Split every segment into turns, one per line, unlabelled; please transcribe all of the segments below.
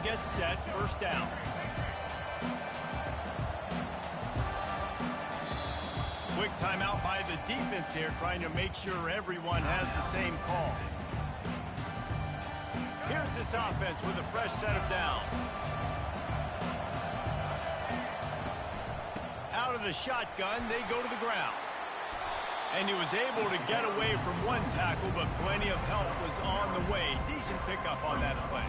gets set, first down. Quick timeout by the defense here, trying to make sure everyone has the same call. Here's this offense with a fresh set of downs. Out of the shotgun, they go to the ground. And he was able to get away from one tackle, but plenty of help was on the way. Decent pickup on that play.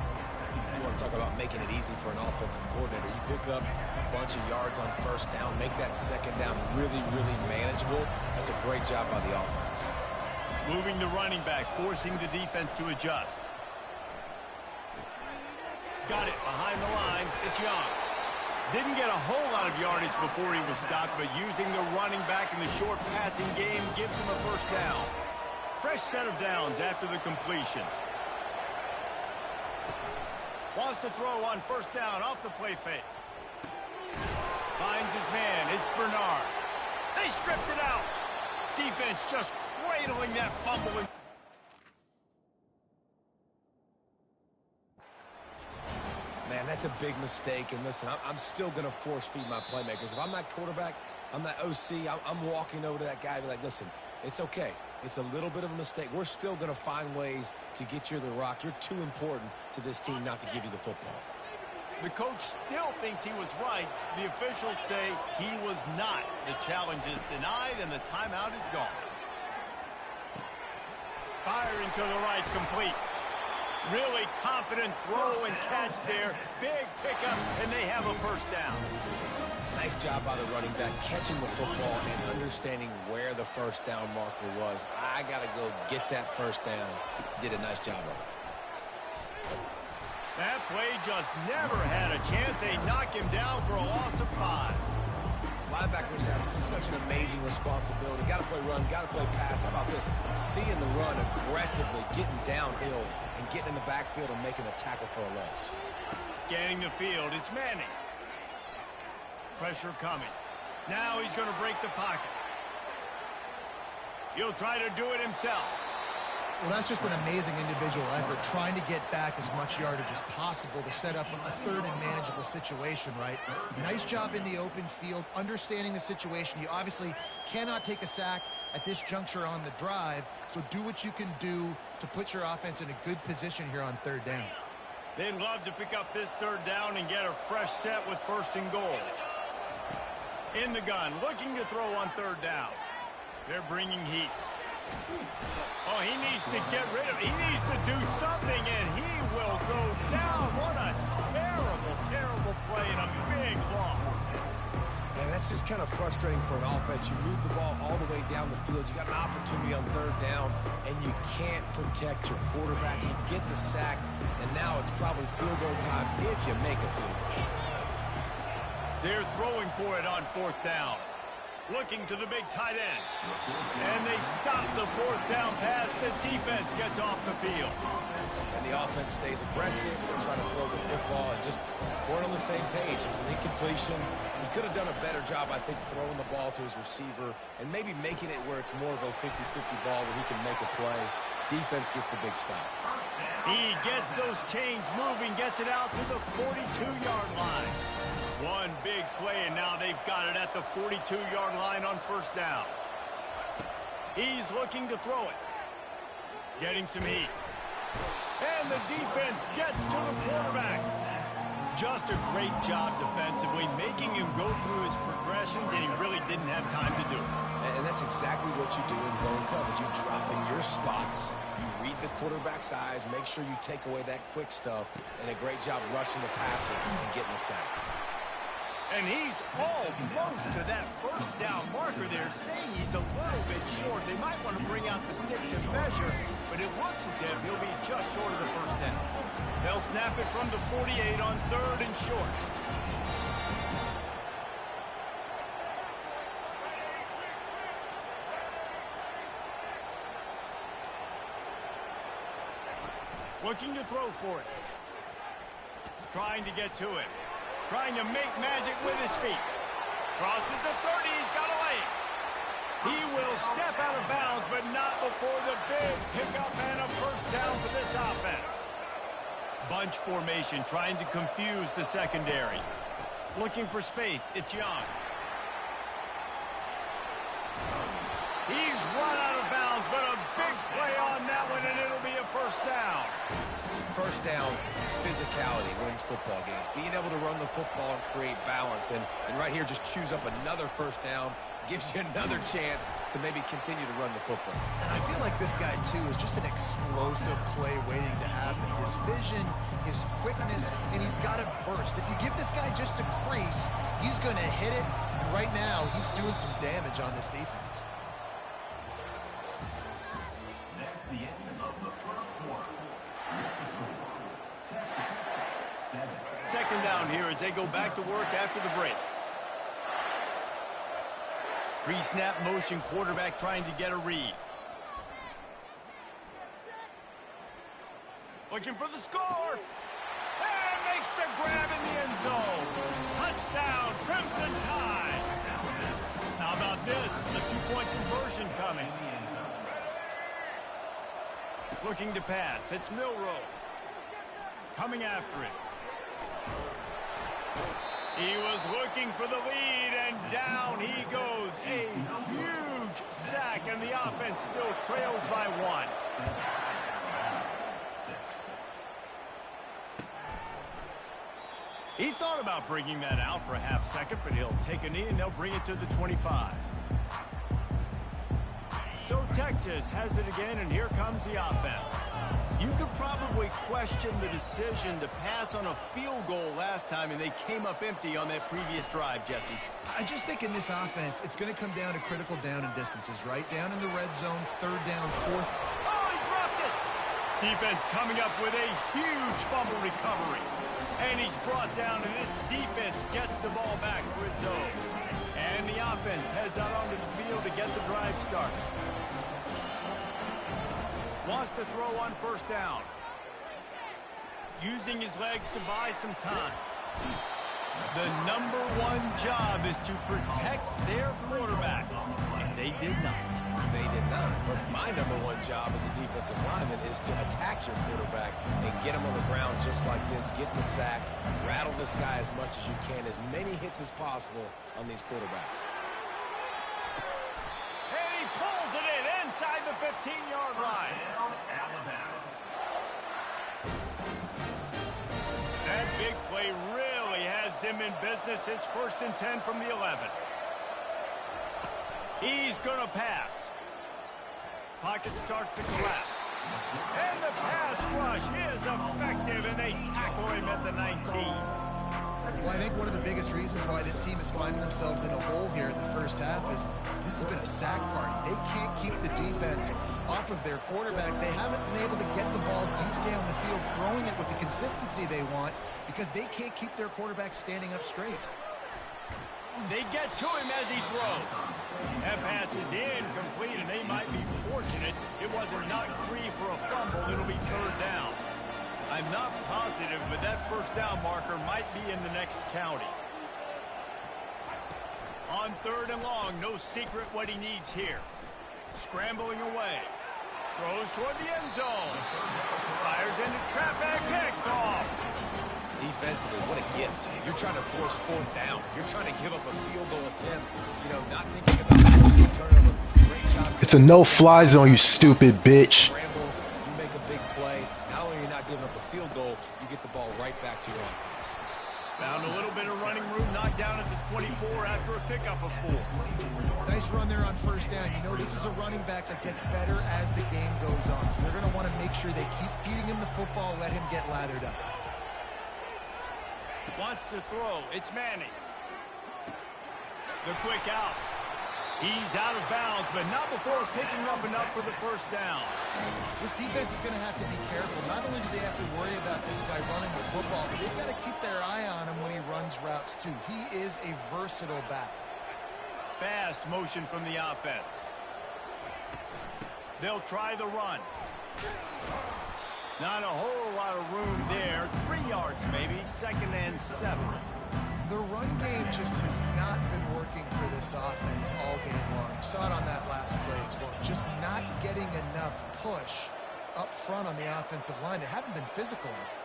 You want to talk about making it easy for an offensive coordinator. You pick up a bunch of yards on first down, make that second down really, really manageable. That's a great job by the offense.
Moving the running back, forcing the defense to adjust. Got it behind the line. It's Young. Didn't get a whole lot of yardage before he was stopped, but using the running back in the short passing game gives him a first down. Fresh set of downs after the completion. Wants to throw on first down off the play fake. Finds his man. It's Bernard. They stripped it out. Defense just cradling that fumble.
Man, that's a big mistake. And listen, I'm still going to force feed my playmakers. If I'm that quarterback, I'm that OC, I'm walking over to that guy and be like, listen, it's okay. It's a little bit of a mistake. We're still going to find ways to get you the rock. You're too important to this team not to give you the football.
The coach still thinks he was right. The officials say he was not. The challenge is denied and the timeout is gone. Firing to the right, complete. Really confident throw and catch there. Big pickup, and they have a first down.
Nice job by the running back, catching the football and understanding where the first down marker was. I got to go get that first down. Did a nice job of it.
That play just never had a chance. They knock him down for a loss of 5.
Linebackers have such an amazing responsibility. Got to play run, got to play pass. How about this? Seeing the run aggressively, getting downhill, and getting in the backfield and making a tackle for a loss.
Scanning the field, it's Manning. Pressure coming. Now he's going to break the pocket. He'll try to do it himself.
Well, that's just an amazing individual effort, trying to get back as much yardage as possible to set up a third and manageable situation, right? Nice job in the open field, understanding the situation. You obviously cannot take a sack at this juncture on the drive, so do what you can do to put your offense in a good position here on third down.
They'd love to pick up this third down and get a fresh set with first and goal. In the gun, looking to throw on third down. They're bringing heat. Oh, he needs to get rid of it. He needs to do something, and he will go down. What a terrible, terrible play and a big loss.
Yeah, that's just kind of frustrating for an offense. You move the ball all the way down the field. You got an opportunity on third down, and you can't protect your quarterback. You get the sack, and now it's probably field goal time if you make a field goal.
They're throwing for it on fourth down. Looking to the big tight end. And they stop the fourth down pass. The defense gets off the field.
And the offense stays aggressive. They try to throw the football and just weren't on the same page. It was an incompletion. He could have done a better job, I think, throwing the ball to his receiver and maybe making it where it's more of a 50-50 ball where he can make a play. Defense gets the big stop.
He gets those chains moving, gets it out to the 42-yard line. One big play, and now they've got it at the 42-yard line on first down. He's looking to throw it. Getting some heat. And the defense gets to the quarterback. Just a great job defensively, making him go through his progressions, and he really didn't have time to do it.
And that's exactly what you do in zone coverage. You drop in your spots, you read the quarterback's eyes, make sure you take away that quick stuff, and a great job rushing the passer and getting the sack.
And he's almost to that first down marker there, saying he's a little bit short. They might want to bring out the sticks and measure, but it looks as if he'll be just short of the first down. They'll snap it from the 48 on third and short. Looking to throw for it. Trying to get to it. Trying to make magic with his feet. Crosses the 30, he's got a lane. He will step out of bounds, but not before the big pickup and a first down for this offense. Bunch formation, trying to confuse the secondary. Looking for space. It's Young. He's run out of bounds, but a big play on that one, and it'll be a first down.
First down, physicality wins football games. Being able to run the football and create balance. And right here, just choose up another first down. Gives you another chance to maybe continue to run the football.
And I feel like this guy, too, is just an explosive play waiting to happen. His vision, his quickness, and he's got a burst. If you give this guy just a crease, he's going to hit it. And right now, he's doing some damage on this defense.
That's the end of the first quarter. Texas, 7.
Second down here as they go back to work after the break. Pre-snap motion, quarterback trying to get a read. Looking for the score. And makes the grab in the end zone. Touchdown, Crimson Tide. How about this? A two-point conversion coming. Looking to pass. It's Milroe. Coming after it. He was looking for the lead, and down he goes. A huge sack, and the offense still trails by 1. He thought about bringing that out for a half second, but he'll take a knee, and they'll bring it to the 25. So Texas has it again, and here comes the offense. You could probably question the decision to pass on a field goal last time, and they came up empty on that previous drive, Jesse.
I just think in this offense, it's going to come down to critical down and distances, right? Down in the red zone, third down, fourth.
Oh, he dropped it! Defense coming up with a huge fumble recovery. And he's brought down, and this defense gets the ball back for its own. And the offense heads out onto the field to get the drive started. Wants to throw on first down. Using his legs to buy some time. The number one job is to protect their quarterback. And they did not.
They did not. But my number one job as a defensive lineman is to attack your quarterback and get him on the ground just like this, get the sack, rattle this guy as much as you can, as many hits as possible on these quarterbacks.
And he pulls it in inside the 15-yard line. That big play really has them in business. It's 1st and 10 from the 11. He's going to pass. Pocket starts to collapse. And the pass rush is effective, and they tackle him at the 19.
Well, I think one of the biggest reasons why this team is finding themselves in a hole here in the first half is this has been a sack party. They can't keep the defense off of their quarterback. They haven't been able to get the ball deep down the field, throwing it with the consistency they want, because they can't keep their quarterback standing up straight.
They get to him as he throws. That pass is incomplete, and they might be fortunate it wasn't knocked free for a fumble. It'll be third down. I'm not positive, but that first down marker might be in the next county. On 3rd and long, no secret what he needs here. Scrambling away. Throws toward the end zone. Fires into traffic. Picked off.
Defensively, what a gift. You're trying to force 4th down. You're trying to give up a field goal attempt. You know, not thinking about the turnover. Great job.
It's a no-fly zone, you stupid bitch.
Scrambles, you make a big play. Not only are you not giving up a field goal, you get the ball right back to your offense.
Found a little bit of running room, knocked down at the 24 after a pickup of 4.
Nice run there on first down. You know, this is a running back that gets better as the game goes on. So they're going to want to make sure they keep feeding him the football, let him get lathered up.
Wants to throw. It's Manning. The quick out. He's out of bounds, but not before picking up enough for the first down.
This defense is going to have to be careful. Not only do they have to worry about this guy running the football, but they've got to keep their eye on him when he runs routes, too. He is a versatile back.
Fast motion from the offense. They'll try the run. Not a whole lot of room there. 3 yards maybe. 2nd and 7.
The run game just has not been working for this offense all game long. You saw it on that last play as well. Just not getting enough push up front on the offensive line. They haven't been physical enough.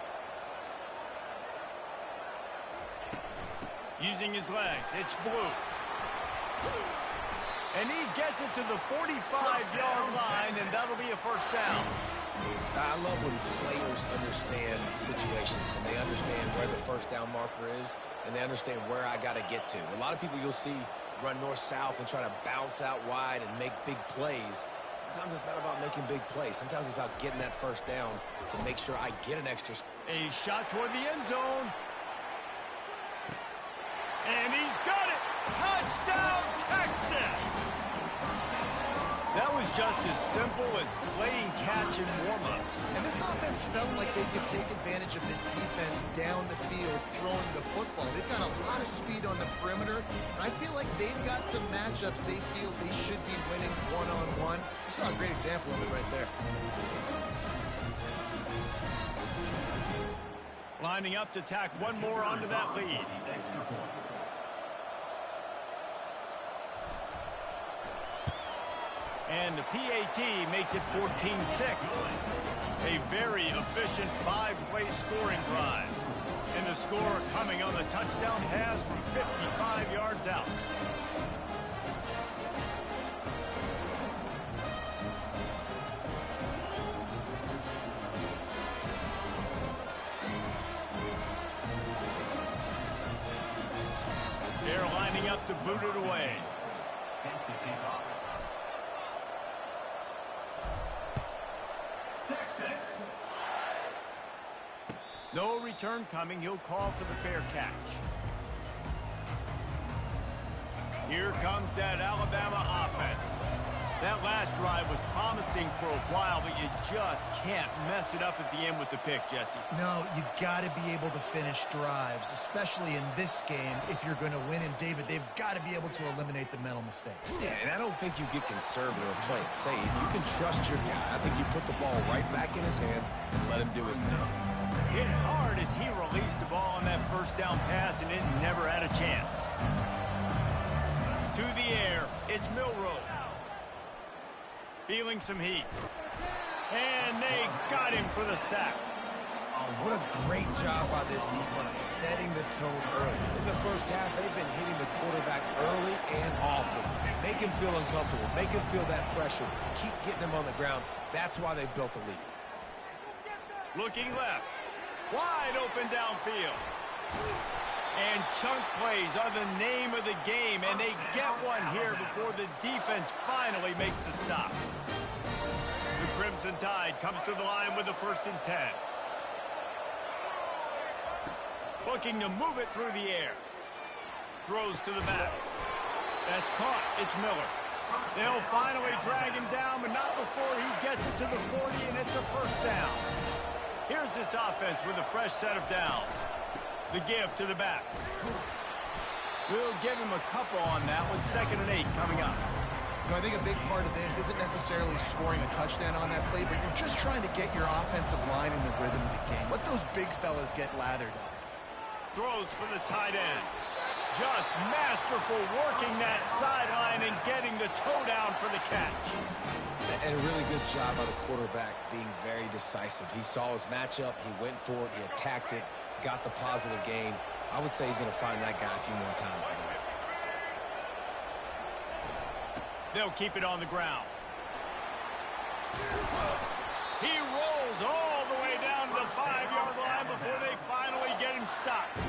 Using his legs, it's Blue. And he gets it to the 45-yard line, and that'll be a first down.
I love when players understand situations, and they understand where the first down marker is, and they understand where I got to get to. A lot of people you'll see run north-south and try to bounce out wide and make big plays. Sometimes it's not about making big plays. Sometimes it's about getting that first down to make sure I get an extra.
A shot toward the end zone. And he's got it! Touchdown, Texas! That was just as simple as playing catch and warm-ups.
And this offense felt like they could take advantage of this defense down the field throwing the football. They've got a lot of speed on the perimeter. I feel like they've got some matchups they feel they should be winning one-on-one. You saw a great example of it right there.
Lining up to tack one more onto that lead. And the PAT makes it 14-6. A very efficient 5-play scoring drive. And the score coming on the touchdown pass from 55 yards out. They're lining up to boot it away.
Set to kick off. Texas.
No return coming. He'll call for the fair catch. Here comes that Alabama offense. That last drive was promising for a while, but you just can't mess it up at the end with the pick, Jesse.
No, you got to be able to finish drives, especially in this game if you're going to win. And, David, they've got to be able to eliminate the mental mistakes.
Yeah, and I don't think you get conservative or play it safe. You can trust your guy. I think you put the ball right back in his hands and let him do his thing.
Hit hard as he released the ball on that first down pass, and it never had a chance. To the air, it's Milroe. Feeling some heat. And they got him for the sack.
Oh, what a great job by this defense setting the tone early. In the first half, they've been hitting the quarterback early and often. Make him feel uncomfortable. Make him feel that pressure. Keep getting him on the ground. That's why they built the lead.
Looking left. Wide open downfield. And chunk plays are the name of the game, and they get one here before the defense finally makes the stop. The Crimson Tide comes to the line with the 1st and 10. Looking to move it through the air. Throws to the back. That's caught. It's Miller. They'll finally drag him down, but not before he gets it to the 40, and it's a first down. Here's this offense with a fresh set of downs. The give to the back. We'll give him a couple on that one. 2nd and 8 coming up.
You know, I think a big part of this isn't necessarily scoring a touchdown on that play, but you're just trying to get your offensive line in the rhythm of the game. Let those big fellas get lathered up.
Throws for the tight end. Just masterful working that sideline and getting the toe down for the catch.
And a really good job by the quarterback being very decisive. He saw his matchup. He went for it. He attacked it. Got the positive gain. I would say he's going to find that guy a few more times today.
They'll keep it on the ground. He rolls all the way down to the 5-yard line before they finally get him stopped.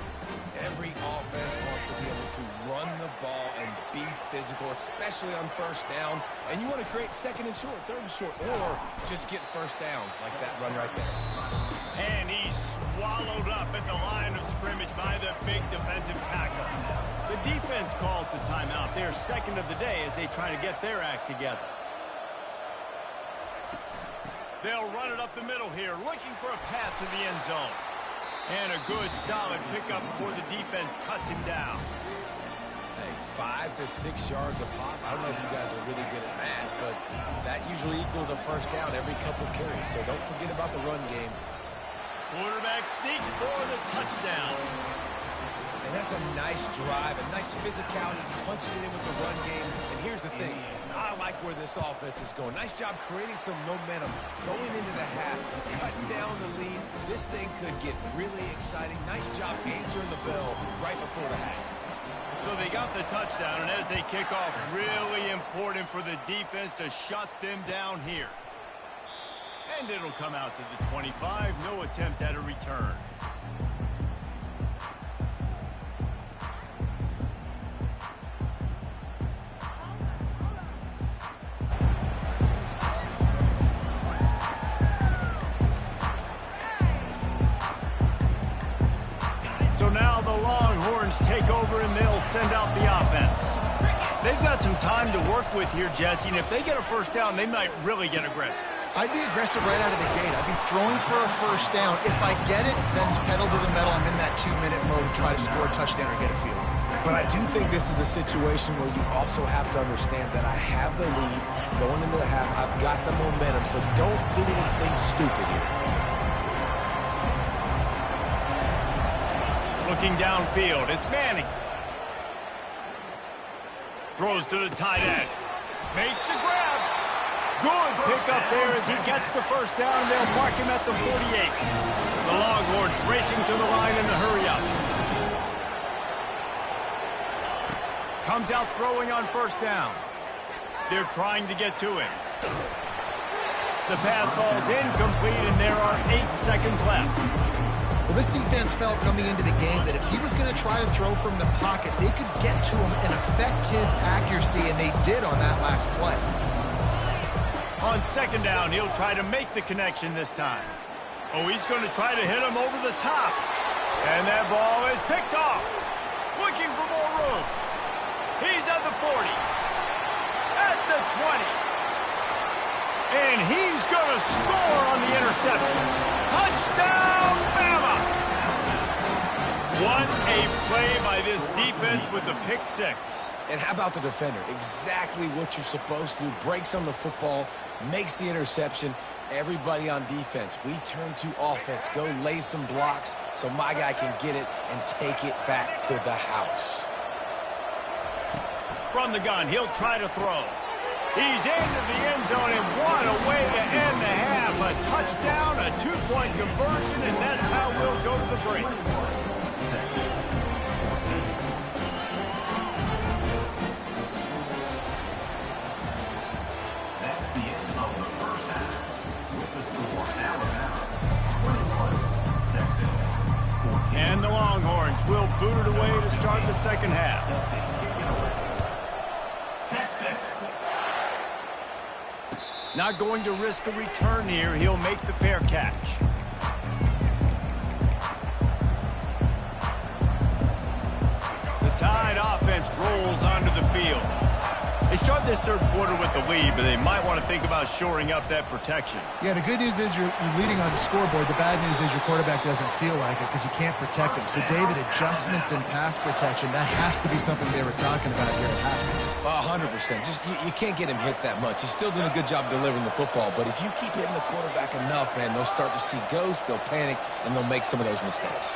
Every offense wants to be able to run the ball and be physical, especially on first down. And you want to create 2nd and short, 3rd and short, or just get first downs like that run right there.
And he's swallowed up at the line of scrimmage by the big defensive tackle. The defense calls the timeout. They're 2nd of the day as they try to get their act together. They'll run it up the middle here, looking for a path to the end zone. And a good, solid pickup before the defense cuts him down.
Hey, 5 to 6 yards a pop. I don't know if you guys are really good at math, but that usually equals a first down every couple of carries. So don't forget about the run game.
Quarterback sneak for the touchdown.
And that's a nice drive, a nice physicality, punching it in with the run game. And here's the thing. I like where this offense is going. Nice job creating some momentum, going into the half, cutting down the lead. This thing could get really exciting. Nice job answering the bell right before the half.
So they got the touchdown, and as they kick off, really important for the defense to shut them down here. And it'll come out to the 25. No attempt at a return. So now the Longhorns take over and they'll send out the offense. They've got some time to work with here, Jesse, and if they get a first down, they might really get aggressive.
I'd be aggressive right out of the gate. I'd be throwing for a first down. If I get it, then it's pedal to the metal. I'm in that 2-minute mode to try to score a touchdown or get a field.
But I do think this is a situation where you also have to understand that I have the lead going into the half. I've got the momentum, so don't do anything stupid here.
Looking downfield, it's Manning. Throws to the tight end. Makes the grab. Good pickup there as he gets the first down, and they'll mark him at the 48. The Longhorns racing to the line in a hurry-up. Comes out throwing on first down. They're trying to get to him. The pass falls incomplete, and there are 8 seconds left.
Well, this defense felt coming into the game that if he was going to try to throw from the pocket, they could get to him and affect his accuracy, and they did on that last play.
On second down, he'll try to make the connection this time. Oh, he's going to try to hit him over the top. And that ball is picked off. Looking for more room. He's at the 40. At the 20. And he's going to score on the interception. Touchdown, Bama! What a play by this defense with the pick six.
And how about the defender? Exactly what you're supposed to do. Breaks on the football, makes the interception. Everybody on defense, we turn to offense. Go lay some blocks so my guy can get it and take it back to the house.
From the gun, he'll try to throw. He's into the end zone, and what a way to end the half. A touchdown, a 2-point conversion, and that's how we'll go to the break.
That's the end of the first half. With the score, Alabama 21, Texas 14.
And the Longhorns will boot it away to start the second half.
Texas.
Not going to risk a return here. He'll make the fair catch. The Tide offense rolls onto the field. They start this third quarter with the lead, but they might want to think about shoring up that protection.
Yeah, the good news is you're leading on the scoreboard. The bad news is your quarterback doesn't feel like it because you can't protect him. So, David, adjustments in pass protection, that has to be something they were talking about here at halftime.
100%. Just you can't get him hit that much. He's still doing a good job delivering the football, but if you keep hitting the quarterback enough, man, they'll start to see ghosts, they'll panic, and they'll make some of those mistakes.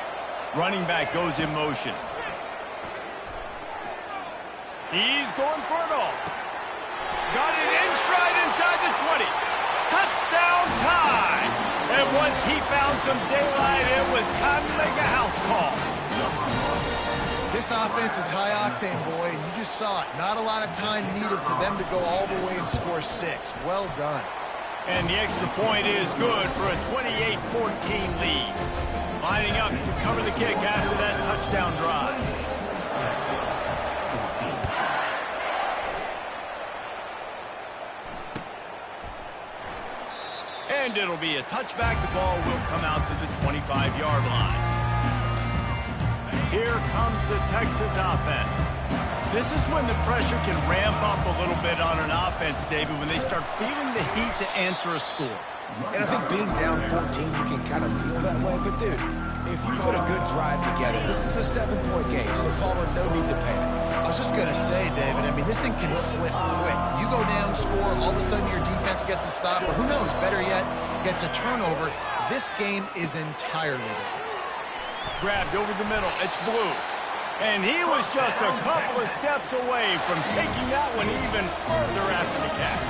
Running back goes in motion. He's going for it all. Got it in stride inside the 20. Touchdown time. And once he found some daylight, it was time to make a house call.
This offense is high octane, boy, and you just saw it. Not a lot of time needed for them to go all the way and score 6. Well done.
And the extra point is good for a 28-14 lead. Lining up to cover the kick after that touchdown drive. And it'll be a touchback. The ball will come out to the 25-yard line. Here comes the Texas offense. This is when the pressure can ramp up a little bit on an offense, David, when they start feeling the heat to answer a score.
And I think being down 14, you can kind of feel that way. But, dude, if you put a good drive together, this is a 7-point game, so Palmer, no need to panic.
I was just going to say, David, I mean, this thing can flip quick. You go down, score, all of a sudden your defense gets a stop, or who knows, better yet, gets a turnover. This game is entirely different.
Grabbed over the middle. It's Blue. And he was just a couple of steps away from taking that one even further after the catch.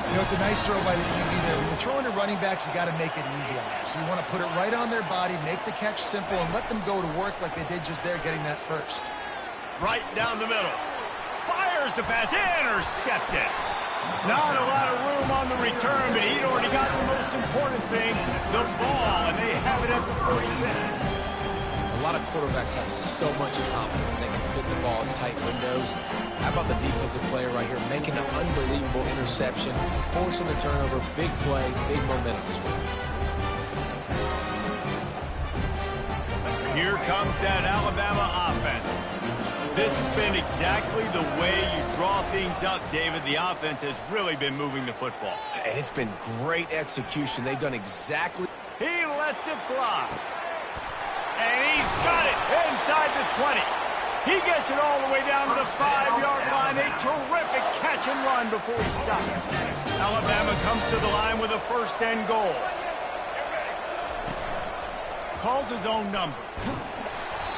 You know, it's a nice throw by the QB there. When you're throwing to running backs, you got to make it easy on them. So you want to put it right on their body, make the catch simple, and let them go to work like they did just there, getting that first.
Right down the middle. Fires the pass. Intercepted. Not a lot of room on the return, but he'd already got the most important thing, the ball, and they have it at the 46.
A lot of quarterbacks have so much confidence that they can fit the ball in tight windows. How about the defensive player right here making an unbelievable interception, forcing the turnover, big play, big momentum swing.
Here comes that Alabama offense. This has been exactly the way you draw things up, David. The offense has really been moving the football.
And it's been great execution. They've done exactly...
He lets it fly. And he's got it inside the 20. He gets it all the way down to the 5-yard line. A terrific catch and run before he stopped. Alabama comes to the line with a 1st and goal. Calls his own number.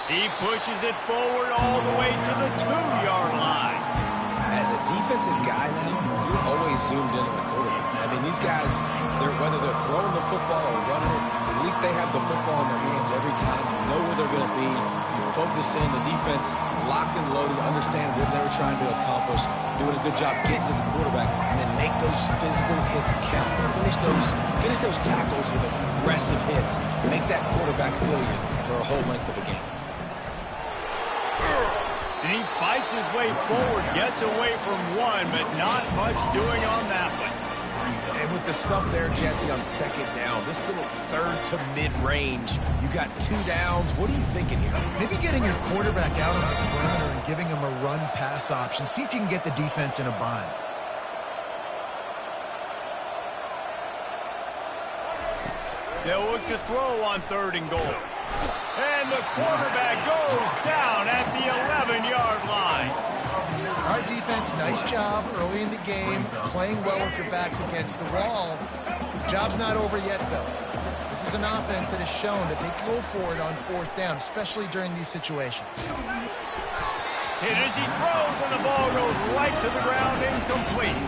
He pushes it forward all the way to the 2-yard line.
As a defensive guy now, you're always zoomed in on the quarterback. I mean, these guys, whether they're throwing the football or running it, at least they have the football in their hands every time. You know where they're going to be. You focus in. The defense locked and loaded, understand what they were trying to accomplish, doing a good job getting to the quarterback, and then make those physical hits count. Finish those tackles with aggressive hits. Make that quarterback feel you for a whole length of a game.
And he fights his way forward, gets away from one, but not much doing on that one.
And with the stuff there, Jesse, on 2nd down, this little 3rd to mid-range, you got 2 downs. What are you thinking here?
Maybe getting your quarterback out on the perimeter and giving him a run-pass option. See if you can get the defense in a bind.
They'll look to throw on 3rd and goal. And the quarterback goes down at the 11-yard line.
Our defense, nice job early in the game, playing well with your backs against the wall. Job's not over yet, though. This is an offense that has shown that they go for it on 4th down, especially during these situations.
Hit as he throws, and the ball goes right to the ground, incomplete.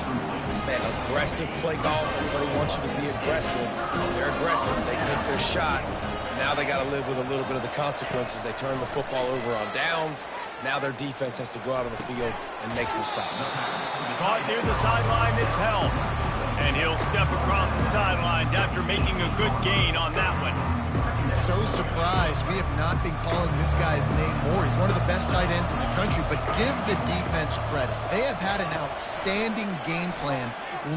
Man, aggressive play calls. Everybody wants you to be aggressive. They're aggressive. They take their shot. Now they got to live with a little bit of the consequences. They turn the football over on downs. Now their defense has to go out on the field and make some stops.
Caught near the sideline, it's held. And he'll step across the sidelines after making a good gain on that one.
So surprised we have not been calling this guy's name more. He's one of the best tight ends in the country, but give the defense credit. They have had an outstanding game plan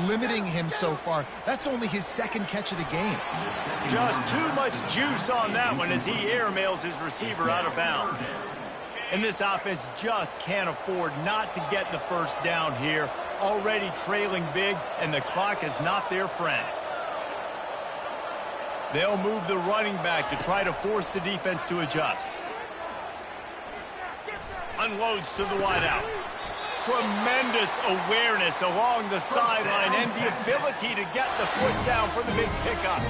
limiting him so far. That's only his 2nd catch of the game.
Just too much juice on that one as he airmails his receiver out of bounds. And this offense just can't afford not to get the 1st down here. Already trailing big, and the clock is not their friend. They'll move the running back to try to force the defense to adjust. Unloads to the wideout. Tremendous awareness along the sideline and the ability to get the foot down for the big pickup.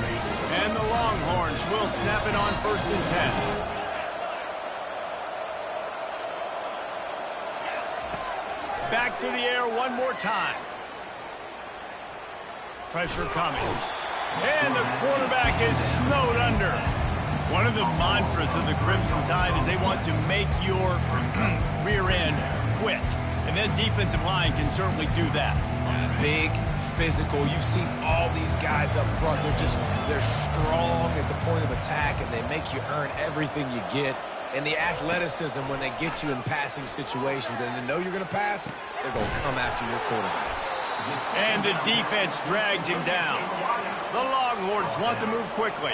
And the Longhorns will snap it on 1st and 10. Back to the air one more time. Pressure coming. And the quarterback is snowed under. One of the mantras of the Crimson Tide is they want to make your rear end quit. And that defensive line can certainly do that.
Big, physical. You've seen all these guys up front. They're strong at the point of attack, and they make you earn everything you get. And the athleticism when they get you in passing situations and they know you're going to pass, they're going to come after your quarterback.
And the defense drags him down. The Longhorns want to move quickly.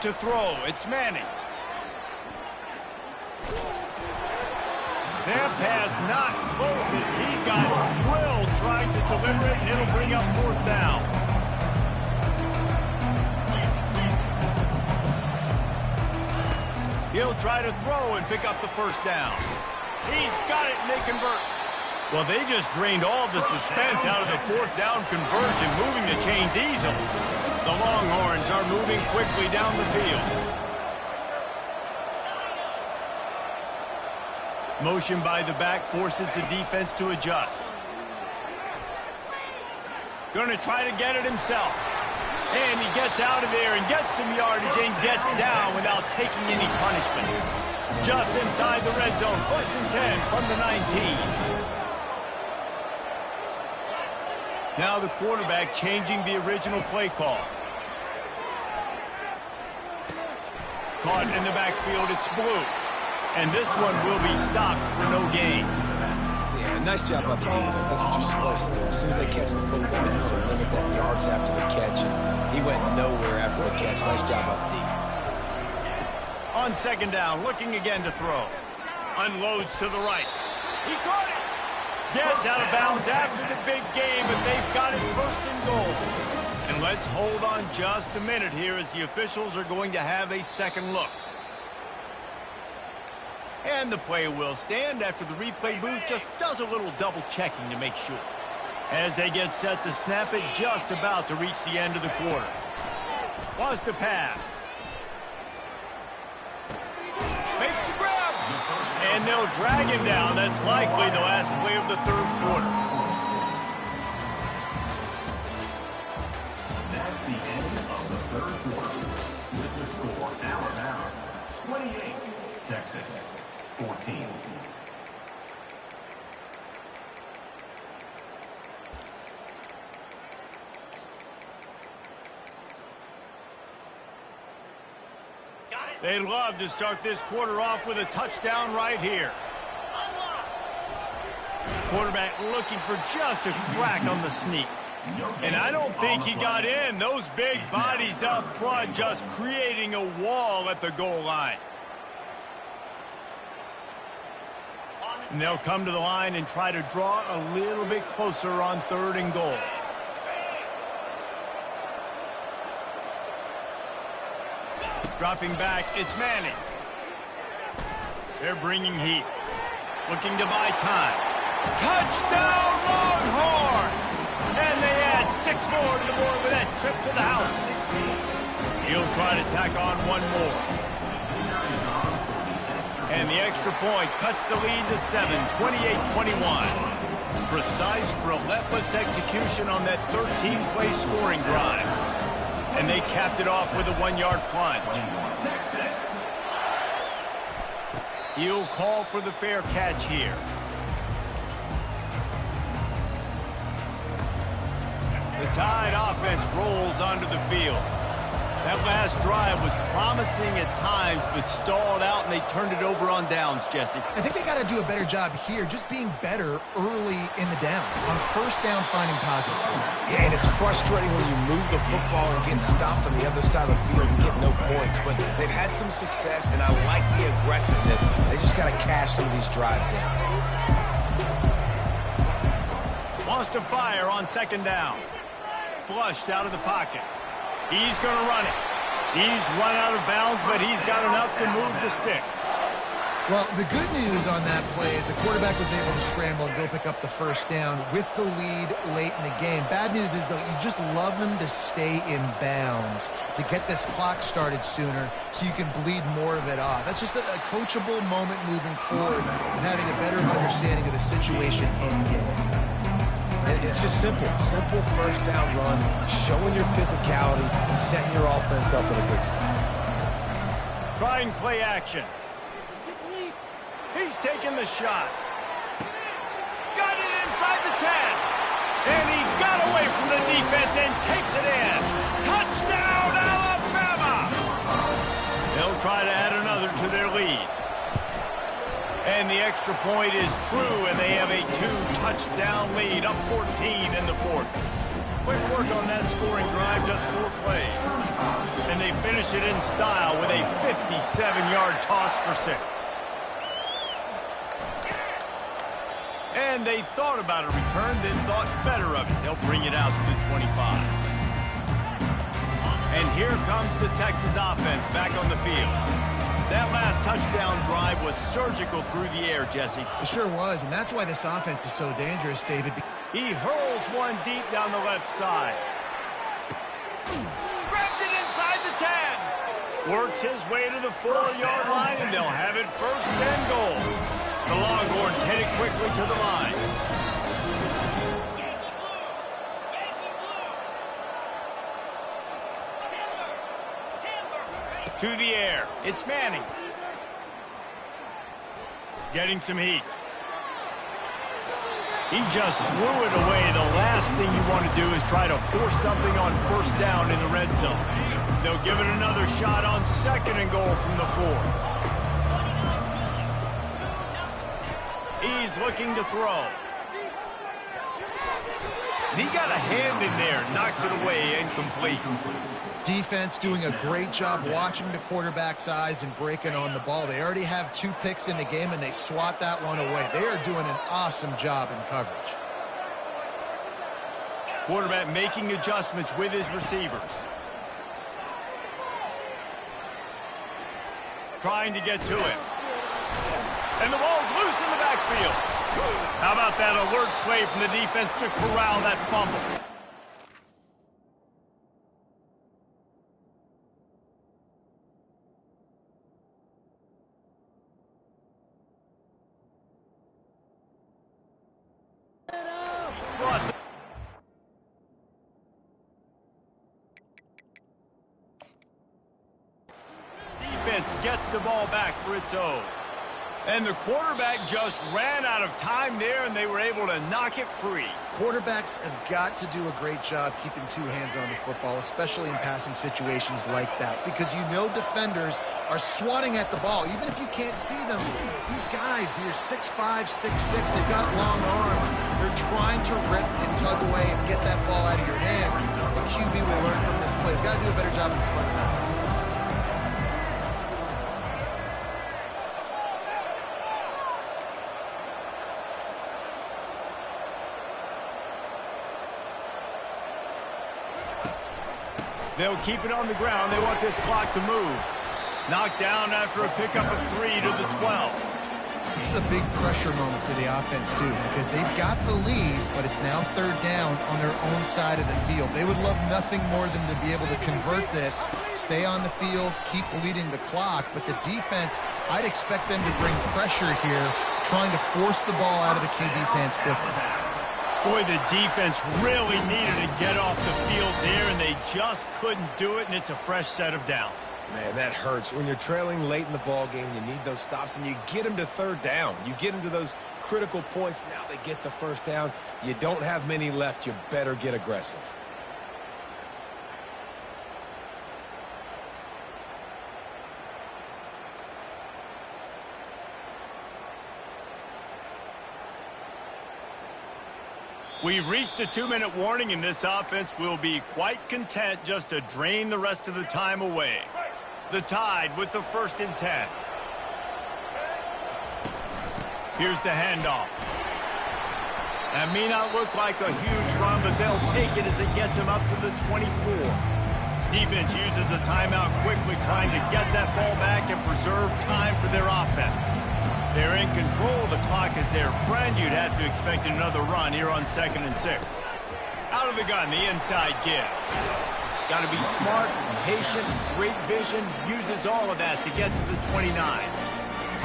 To throw, it's Manning. That pass not close as he got drilled trying to deliver it, and it'll bring up 4th down. He'll try to throw and pick up the 1st down. He's got it, and they convert. Well, they just drained all the suspense out of the 4th down conversion, moving the chains easily. The Longhorns are moving quickly down the field. Motion by the back forces the defense to adjust. Going to try to get it himself. And he gets out of there and gets some yardage and gets down without taking any punishment. Just inside the red zone, 1st and 10 from the 19. Now the quarterback changing the original play call. Caught in the backfield, it's Blue. And this one will be stopped for no gain.
Yeah, nice job by the defense. That's what you're supposed to do. As soon as they catch the football, you want to limit that yards after the catch. And he went nowhere after the catch. Nice job by the D.
On 2nd down, looking again to throw. Unloads to the right. He caught it. Gets out of bounds after the big game, but they've got it 1st and goal. And let's hold on just a minute here as the officials are going to have a second look. And the play will stand after the replay booth just does a little double checking to make sure. As they get set to snap it, just about to reach the end of the quarter. Wants to pass. Makes the grab. And they'll drag him down. That's likely the last play of the 3rd quarter.
That's the end of the 3rd quarter. With the score, Alabama 28, Texas 14.
They'd love to start this quarter off with a touchdown right here. Quarterback looking for just a crack on the sneak. And I don't think he got in. Those big bodies up front just creating a wall at the goal line. And they'll come to the line and try to draw a little bit closer on 3rd and goal. Dropping back, it's Manning. They're bringing heat. Looking to buy time. Touchdown, Longhorn! And they add 6 more to the board with that trip to the house. He'll try to tack on 1 more. And the extra point cuts the lead to 7, 28-21. Precise, relentless execution on that 13-play scoring drive. And they capped it off with a 1-yard plunge. He'll call for the fair catch here. The Tide offense rolls onto the field. That last drive was promising at times, but stalled out, and they turned it over on downs, Jesse.
I think they got to do a better job here, just being better early in the downs. On 1st down, finding positive points.
Yeah, and it's frustrating when you move the football and get stopped on the other side of the field and get no points. But they've had some success, and I like the aggressiveness. They just got to cash some of these drives in.
Wants to fire on 2nd down. Flushed out of the pocket. He's going to run it. He's run out of bounds, but he's got enough to move the sticks.
Well, the good news on that play is the quarterback was able to scramble and go pick up the 1st down with the lead late in the game. Bad news is, though, you just love them to stay in bounds to get this clock started sooner so you can bleed more of it off. That's just a coachable moment moving forward, having a better understanding of the situation in game.
And it's just simple 1st down run, showing your physicality, setting your offense up in a good spot.
Trying play action. He's taking the shot. Got it inside the 10. And he got away from the defense and takes it in. Touchdown, Alabama! They'll try to add another to their lead. And the extra point is true, and they have a 2-touchdown lead, up 14 in the 4th. Quick work on that scoring drive, just 4 plays. And they finish it in style with a 57-yard toss for 6. And they thought about a return, then thought better of it. They'll bring it out to the 25. And here comes the Texas offense back on the field. That last touchdown drive was surgical through the air, Jesse.
It sure was, and that's why this offense is so dangerous, David.
He hurls one deep down the left side. Grabs it inside the 10. Works his way to the 4-yard line, and they'll have it 1st and goal. The Longhorns headed quickly to the line. To the air. It's Manning. Getting some heat. He just threw it away. The last thing you want to do is try to force something on first down in the red zone. They'll give it another shot on 2nd and goal from the 4. He's looking to throw. He got a hand in there, knocks it away, incomplete.
Defense doing a great job watching the quarterback's eyes and breaking on the ball. They already have 2 picks in the game, and they swat that one away. They are doing an awesome job in coverage.
Quarterback making adjustments with his receivers. Trying to get to it. And the ball's loose in the backfield. How about that alert play from the defense to corral that fumble? Defense gets the ball back for its own. And the quarterback just ran out of time there, and they were able to knock it free.
Quarterbacks have got to do a great job keeping 2 hands on the football, especially in passing situations like that, because you know defenders are swatting at the ball. Even if you can't see them, these guys, they're 6'5", 6'6", they've got long arms. They're trying to rip and tug away and get that ball out of your hands. The QB will learn from this play. He's got to do a better job of his fundamentals.
They'll keep it on the ground. They want this clock to move. Knocked down after a pickup of 3 to the 12.
This is a big pressure moment for the offense, too, because they've got the lead, but it's now 3rd down on their own side of the field. They would love nothing more than to be able to convert this, stay on the field, keep leading the clock, but the defense, I'd expect them to bring pressure here, trying to force the ball out of the QB's hands quickly.
Boy, the defense really needed to get off the field there, and they just couldn't do it, and it's a fresh set of downs.
Man, that hurts. When you're trailing late in the ball game, you need those stops, and you get them to 3rd down. You get them to those critical points. Now they get the 1st down. You don't have many left. You better get aggressive.
We've reached the 2-minute warning, and this offense will be quite content just to drain the rest of the time away. The Tide with the 1st and 10. Here's the handoff. That may not look like a huge run, but they'll take it as it gets them up to the 24. Defense uses a timeout quickly, trying to get that ball back and preserve time for their offense. They're in control. The clock is their friend. You'd have to expect another run here on 2nd and 6. Out of the gun, the inside give. Got to be smart, patient, great vision. Uses all of that to get to the 29.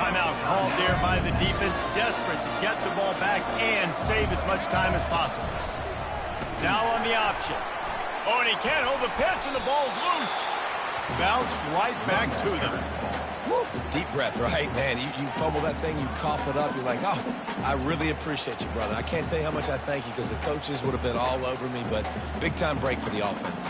Timeout called there by the defense. Desperate to get the ball back and save as much time as possible. Now on the option. Oh, and he can't hold the pitch, and the ball's loose. Bounced right back to them.
Woo. Deep breath, right? Man, you fumble that thing, you cough it up, you're like, oh, I really appreciate you, brother. I can't tell you how much I thank you, because the coaches would have been all over me, but big-time break for the offense.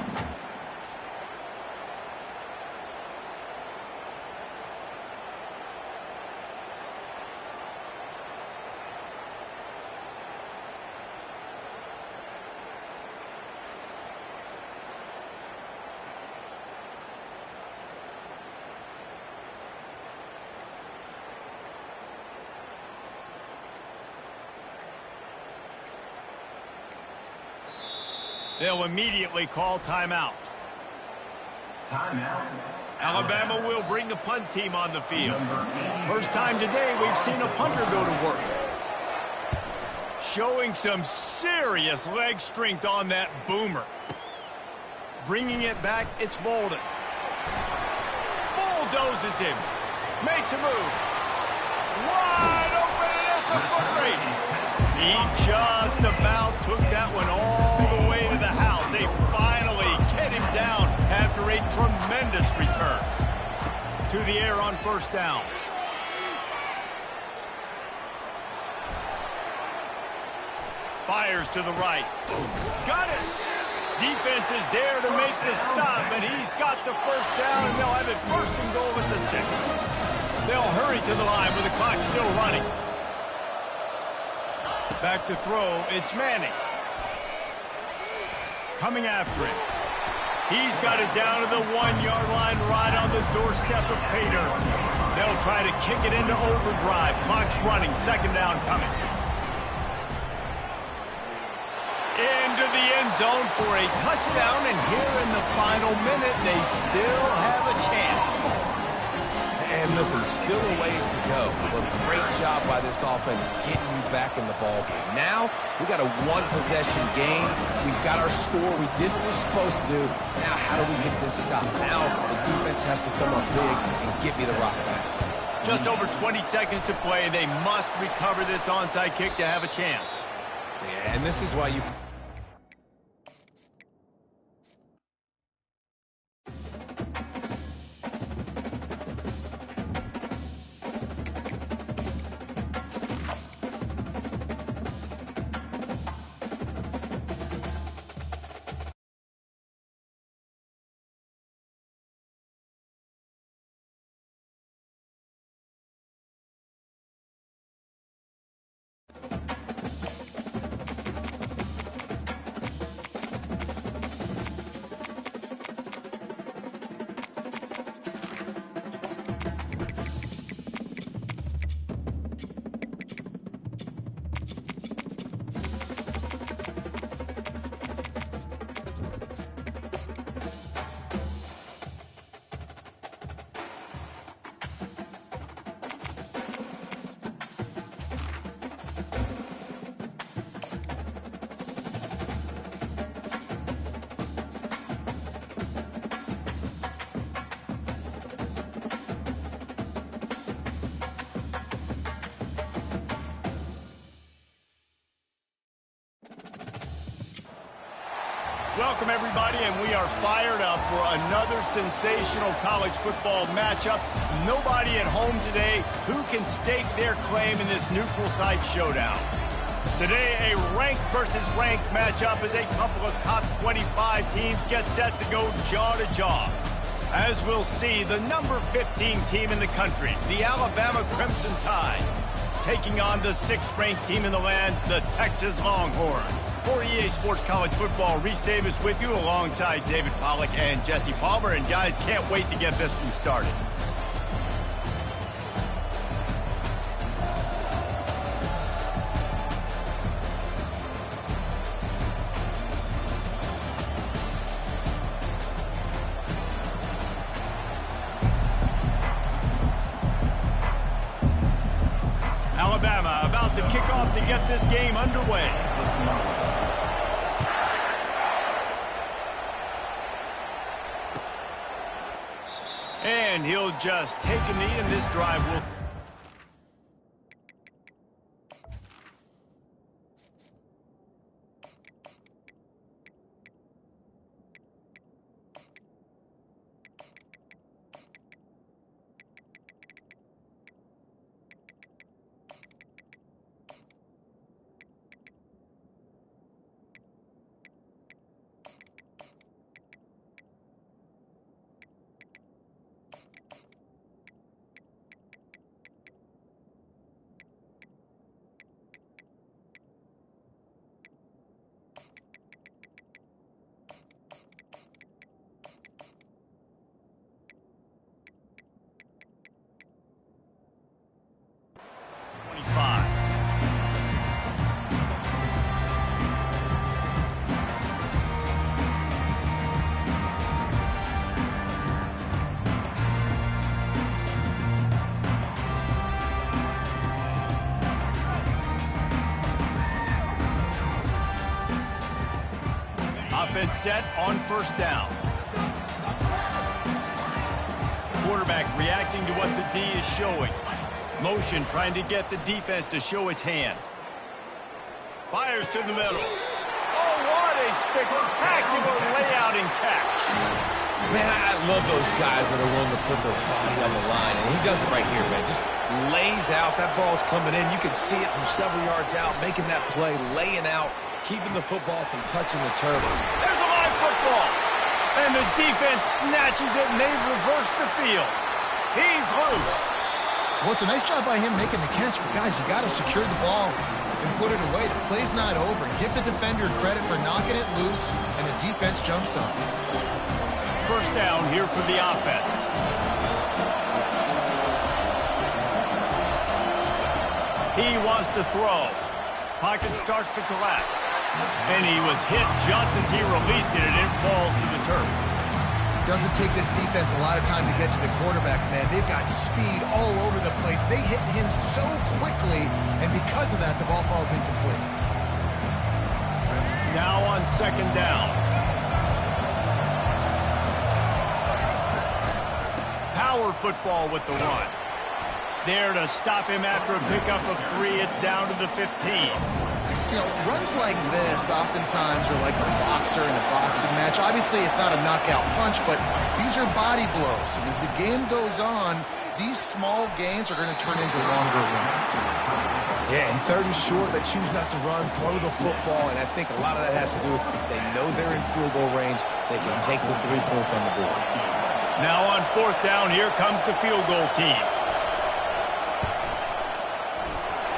They'll immediately call timeout.
Timeout.
Alabama will bring the punt team on the field. First time today we've seen a punter go to work. Showing some serious leg strength on that boomer. Bringing it back, it's Bolden. Bulldozes him. Makes a move. Wide open, and it's a foot race. He just about took that one all the way to the house. They finally get him down after a tremendous return. to the air on first down. Fires to the right. Got it. Defense is there to make the stop, and he's got the first down, and they'll have it first and goal at the 6. They'll hurry to the line with the clock still running. Back to throw, it's Manning. Coming after him. He's got it down to the 1-yard line right on the doorstep of Pater. They'll try to kick it into overdrive. Clock's running, second down coming. Into the end zone for a touchdown, and here in the final minute, they still have a chance.
And listen, still a ways to go, but great job by this offense getting you back in the ballgame. Now, we got a one-possession game. We've got our score. We did what we're supposed to do. Now, how do we get this stop? Now, the defense has to come up big and get me the rock back.
Just over 20 seconds to play. They must recover this onside kick to have a chance.
Yeah, and this is why you...
Welcome, everybody, and we are fired up for another sensational college football matchup. Nobody at home today who can stake their claim in this neutral site showdown. Today, a ranked versus ranked matchup as a couple of top 25 teams get set to go jaw to jaw. As we'll see, the number 15 team in the country, the Alabama Crimson Tide, taking on the 6th-ranked team in the land, the Texas Longhorns. For EA Sports College Football, Reese Davis with you alongside David Pollack and Jesse Palmer. And guys, can't wait to get this one started. Alabama about to kick off to get this game underway. And he'll just take a knee, and this drive will... Offense set on first down. Quarterback reacting to what the D is showing. Motion trying to get the defense to show its hand. Fires to the middle. Oh, what a spectacular layout and catch.
Man, I love those guys that are willing to put their body on the line, and he does it right here, man. Just lays out. That ball's coming in. You can see it from several yards out, making that play, laying out, keeping the football from touching the turf.
There's a live football. And the defense snatches it, and they've reversed the field. He's loose.
Well, it's a nice job by him making the catch, but guys, you got to secure the ball and put it away. The play's not over. Give the defender credit for knocking it loose, and the defense jumps on.
First down here for the offense. He wants to throw. Pocket starts to collapse. And he was hit just as he released it, and it falls to the turf.
Doesn't take this defense a lot of time to get to the quarterback, man. They've got speed all over the place. They hit him so quickly, and because of that, the ball falls incomplete.
Now on second down. Power football with the run. There to stop him after a pickup of 3. It's down to the 15.
You know, runs like this oftentimes are like a boxer in a boxing match. Obviously, it's not a knockout punch, but these are body blows. And as the game goes on, these small gains are going to turn into longer runs.
Yeah, and 30 short, they choose not to run, throw the football, and I think a lot of that has to do with they know they're in field goal range. They can take the 3 points on the board.
Now on fourth down, here comes the field goal team.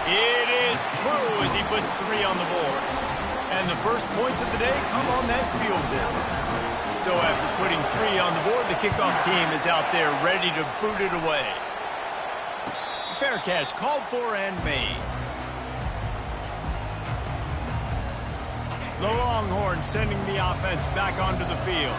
It is true as he puts 3 on the board. And the first points of the day come on that field goal. So after putting 3 on the board, the kickoff team is out there ready to boot it away. Fair catch called for and made. The Longhorns sending the offense back onto the field.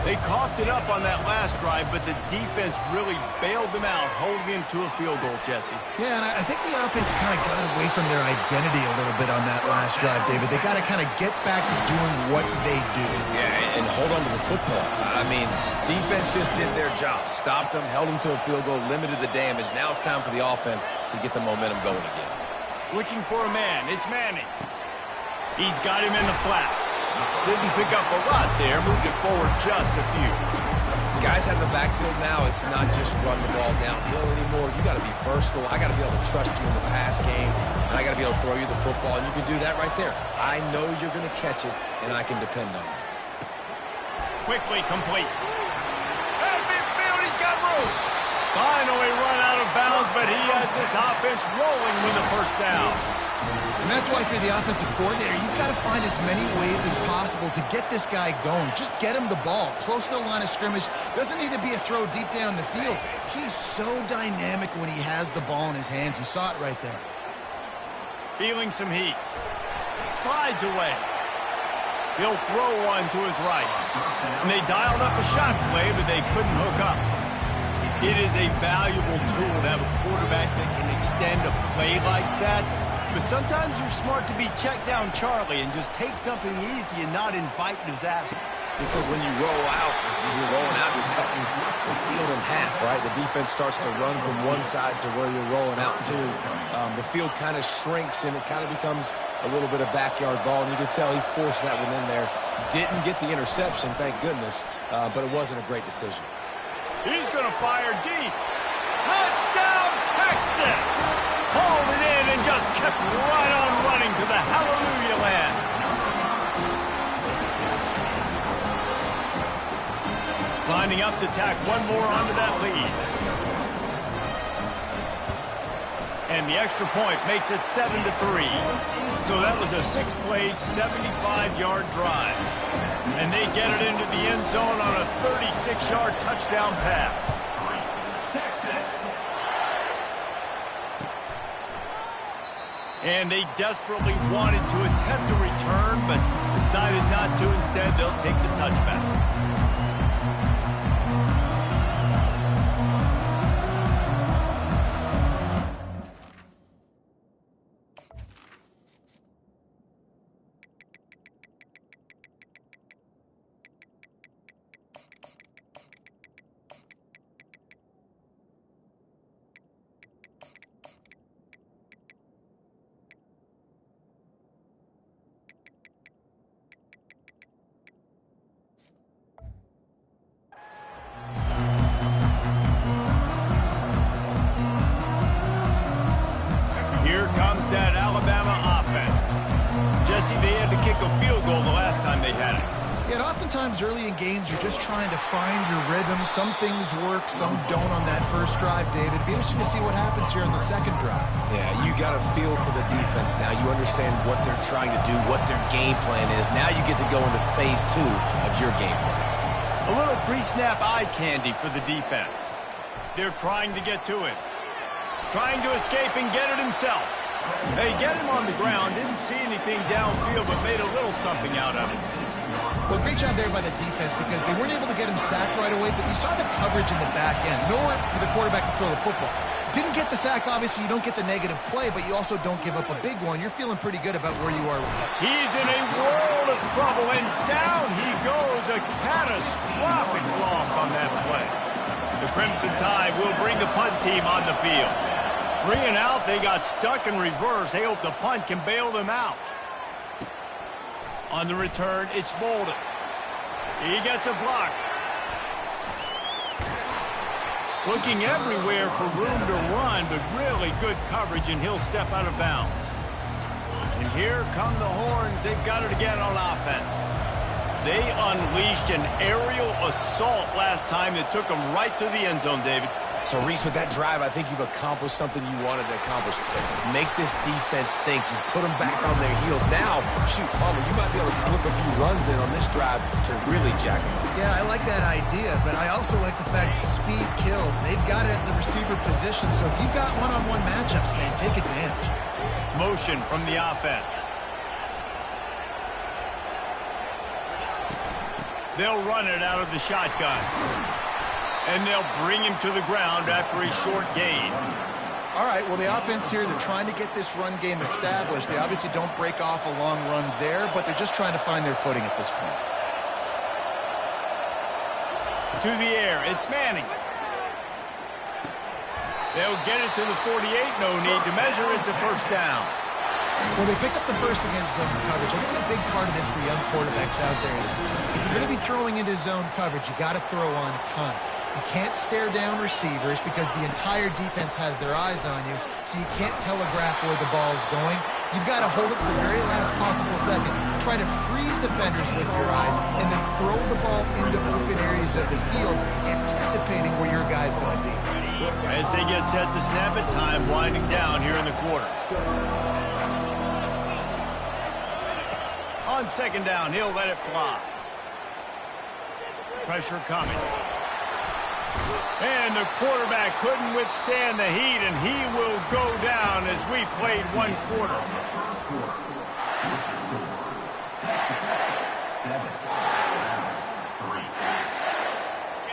They coughed it up on that last drive, but the defense really bailed them out, holding him to a field goal, Jesse.
Yeah, and I think the offense kind of got away from their identity a little bit on that last drive, David. They got to kind of get back to doing what they do.
Yeah, and hold on to the football. I mean, defense just did their job. Stopped them, held them to a field goal, limited the damage. Now it's time for the offense to get the momentum going again.
Looking for a man. It's Manning. He's got him in the flat. Didn't pick up a lot there. Moved it forward just a few.
Guys have the backfield now. It's not just run the ball downhill anymore. You got to be versatile. I got to be able to trust you in the pass game, and I got to be able to throw you the football, and you can do that right there. I know you're going to catch it, and I can depend on it.
Quickly complete. Hey, midfield, he's got room. Finally run out of bounds, but he has this offense rolling with a first down.
And that's why if you're the offensive coordinator, you've got to find as many ways as possible to get this guy going. Just get him the ball close to the line of scrimmage. Doesn't need to be a throw deep down the field. He's so dynamic when he has the ball in his hands. You saw it right there.
Feeling some heat. Slides away. He'll throw one to his right. And they dialed up a shot play, but they couldn't hook up. It is a valuable tool to have a quarterback that can extend a play like that. But sometimes you're smart to be check down Charlie and just take something easy and not invite disaster.
Because when you roll out, you're rolling out, you're cutting the field in half, right? The defense starts to run from one side to where you're rolling out to. The field kind of shrinks, and it kind of becomes a little bit of backyard ball. And you can tell he forced that one in there. Didn't get the interception, thank goodness, but it wasn't a great decision.
He's going to fire deep. Touchdown, Texas! Hauled it in and just kept right on running to the hallelujah land. Lining up to tack one more onto that lead. And the extra point makes it 7-3. So that was a 6-play, 75-yard drive. And they get it into the end zone on a 36-yard touchdown pass. And they desperately wanted to attempt a return, but decided not to. Instead, they'll take the touchback. a field goal the last time they had it.
Yeah, and oftentimes early in games, you're just trying to find your rhythm. Some things work, some don't on that first drive, David. It'd be interesting to see what happens here on the second drive.
Yeah, you got a feel for the defense now. You understand what they're trying to do, what their game plan is. Now you get to go into phase 2 of your game plan.
A little pre-snap eye candy for the defense. They're trying to get to it. Trying to escape and get it himself. They get him on the ground, didn't see anything downfield, but made a little something out of it.
Well, great job there by the defense because they weren't able to get him sacked right away, but you saw the coverage in the back end. Nowhere for the quarterback to throw the football. Didn't get the sack, obviously. You don't get the negative play, but you also don't give up a big one. You're feeling pretty good about where you are with that.
He's in a world of trouble, and down he goes. A catastrophic loss on that play. The Crimson Tide will bring the punt team on the field. 3 and out, they got stuck in reverse. They hope the punt can bail them out. On the return, it's Bolden. He gets a block. Looking everywhere for room to run, but really good coverage, and he'll step out of bounds. And here come the Horns. They've got it again on offense. They unleashed an aerial assault last time that took them right to the end zone, David.
So, Reese, with that drive, I think you've accomplished something you wanted to accomplish. Make this defense think. You put them back on their heels. Now, shoot, Palmer, you might be able to slip a few runs in on this drive to really jack them up.
Yeah, I like that idea, but I also like the fact that speed kills. They've got it at the receiver position, so if you've got one-on-one matchups, man, take advantage.
Motion from the offense. They'll run it out of the shotgun. And they'll bring him to the ground after a short gain.
All right, well, the offense here, they're trying to get this run game established. They obviously don't break off a long run there, but they're just trying to find their footing at this point.
To the air, it's Manning. They'll get it to the 48, no need to measure. It's a first down.
Well, they pick up the first against zone coverage. I think a big part of this for young quarterbacks out there is if you're going to be throwing into zone coverage, you got to throw on time. You can't stare down receivers because the entire defense has their eyes on you, so you can't telegraph where the ball's going. You've got to hold it to the very last possible second. Try to freeze defenders with your eyes, and then throw the ball into open areas of the field, anticipating where your guy's going to be.
As they get set to snap it, time winding down here in the quarter. On second down, he'll let it fly. Pressure coming. And the quarterback couldn't withstand the heat, and he will go down as we played one quarter.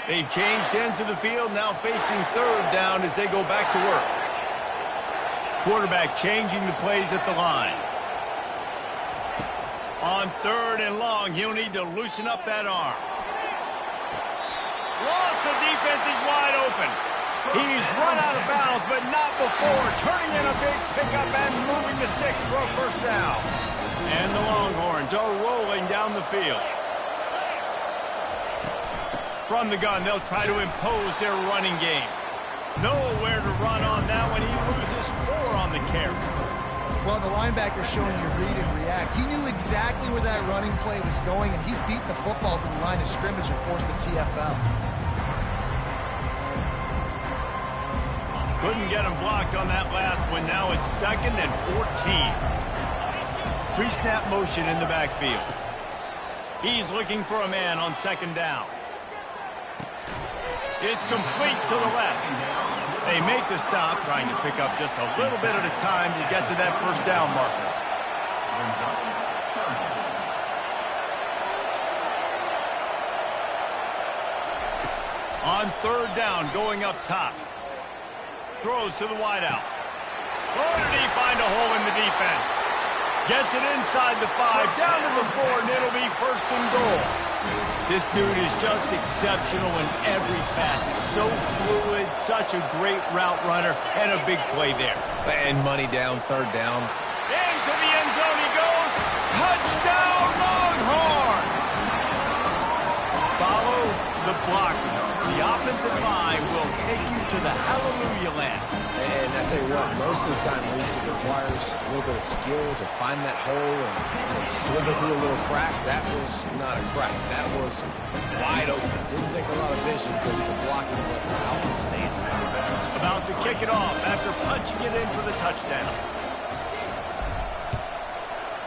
They've changed ends of the field, now facing third down as they go back to work. Quarterback changing the plays at the line. On third and long, he'll need to loosen up that arm. Lost, the defense is wide open. He's run out of bounds, but not before. Turning in a big pickup and moving the sticks for a first down. And the Longhorns are rolling down the field. From the gun, they'll try to impose their running game. Nowhere to run on that one. He loses 4 on the carry.
Well, the linebacker showing you read and react. He knew exactly where that running play was going, and he beat the football to the line of scrimmage and forced the TFL.
Couldn't get him blocked on that last one. Now it's 2nd and 14. Pre-snap motion in the backfield. He's looking for a man on second down. It's complete to the left. They make the stop, trying to pick up just a little bit at a time to get to that first down marker. On third down, going up top. Throws to the wideout. Oh, did he find a hole in the defense? Gets it inside the 5, down to the 4, and it'll be first and goal. This dude is just exceptional in every facet. So fluid, such a great route runner, and a big play there.
And money down, third down.
Into the end zone he goes. Touchdown, Longhorns! Follow the blockers. The offensive line will take you to the hallelujah land.
And I tell you what, Most of the time, Reese, it requires a little bit of skill to find that hole and slither through a little crack. That was not a crack. That was wide open. Didn't take a lot of vision because the blocking was outstanding.
About to kick it off after punching it in for the touchdown.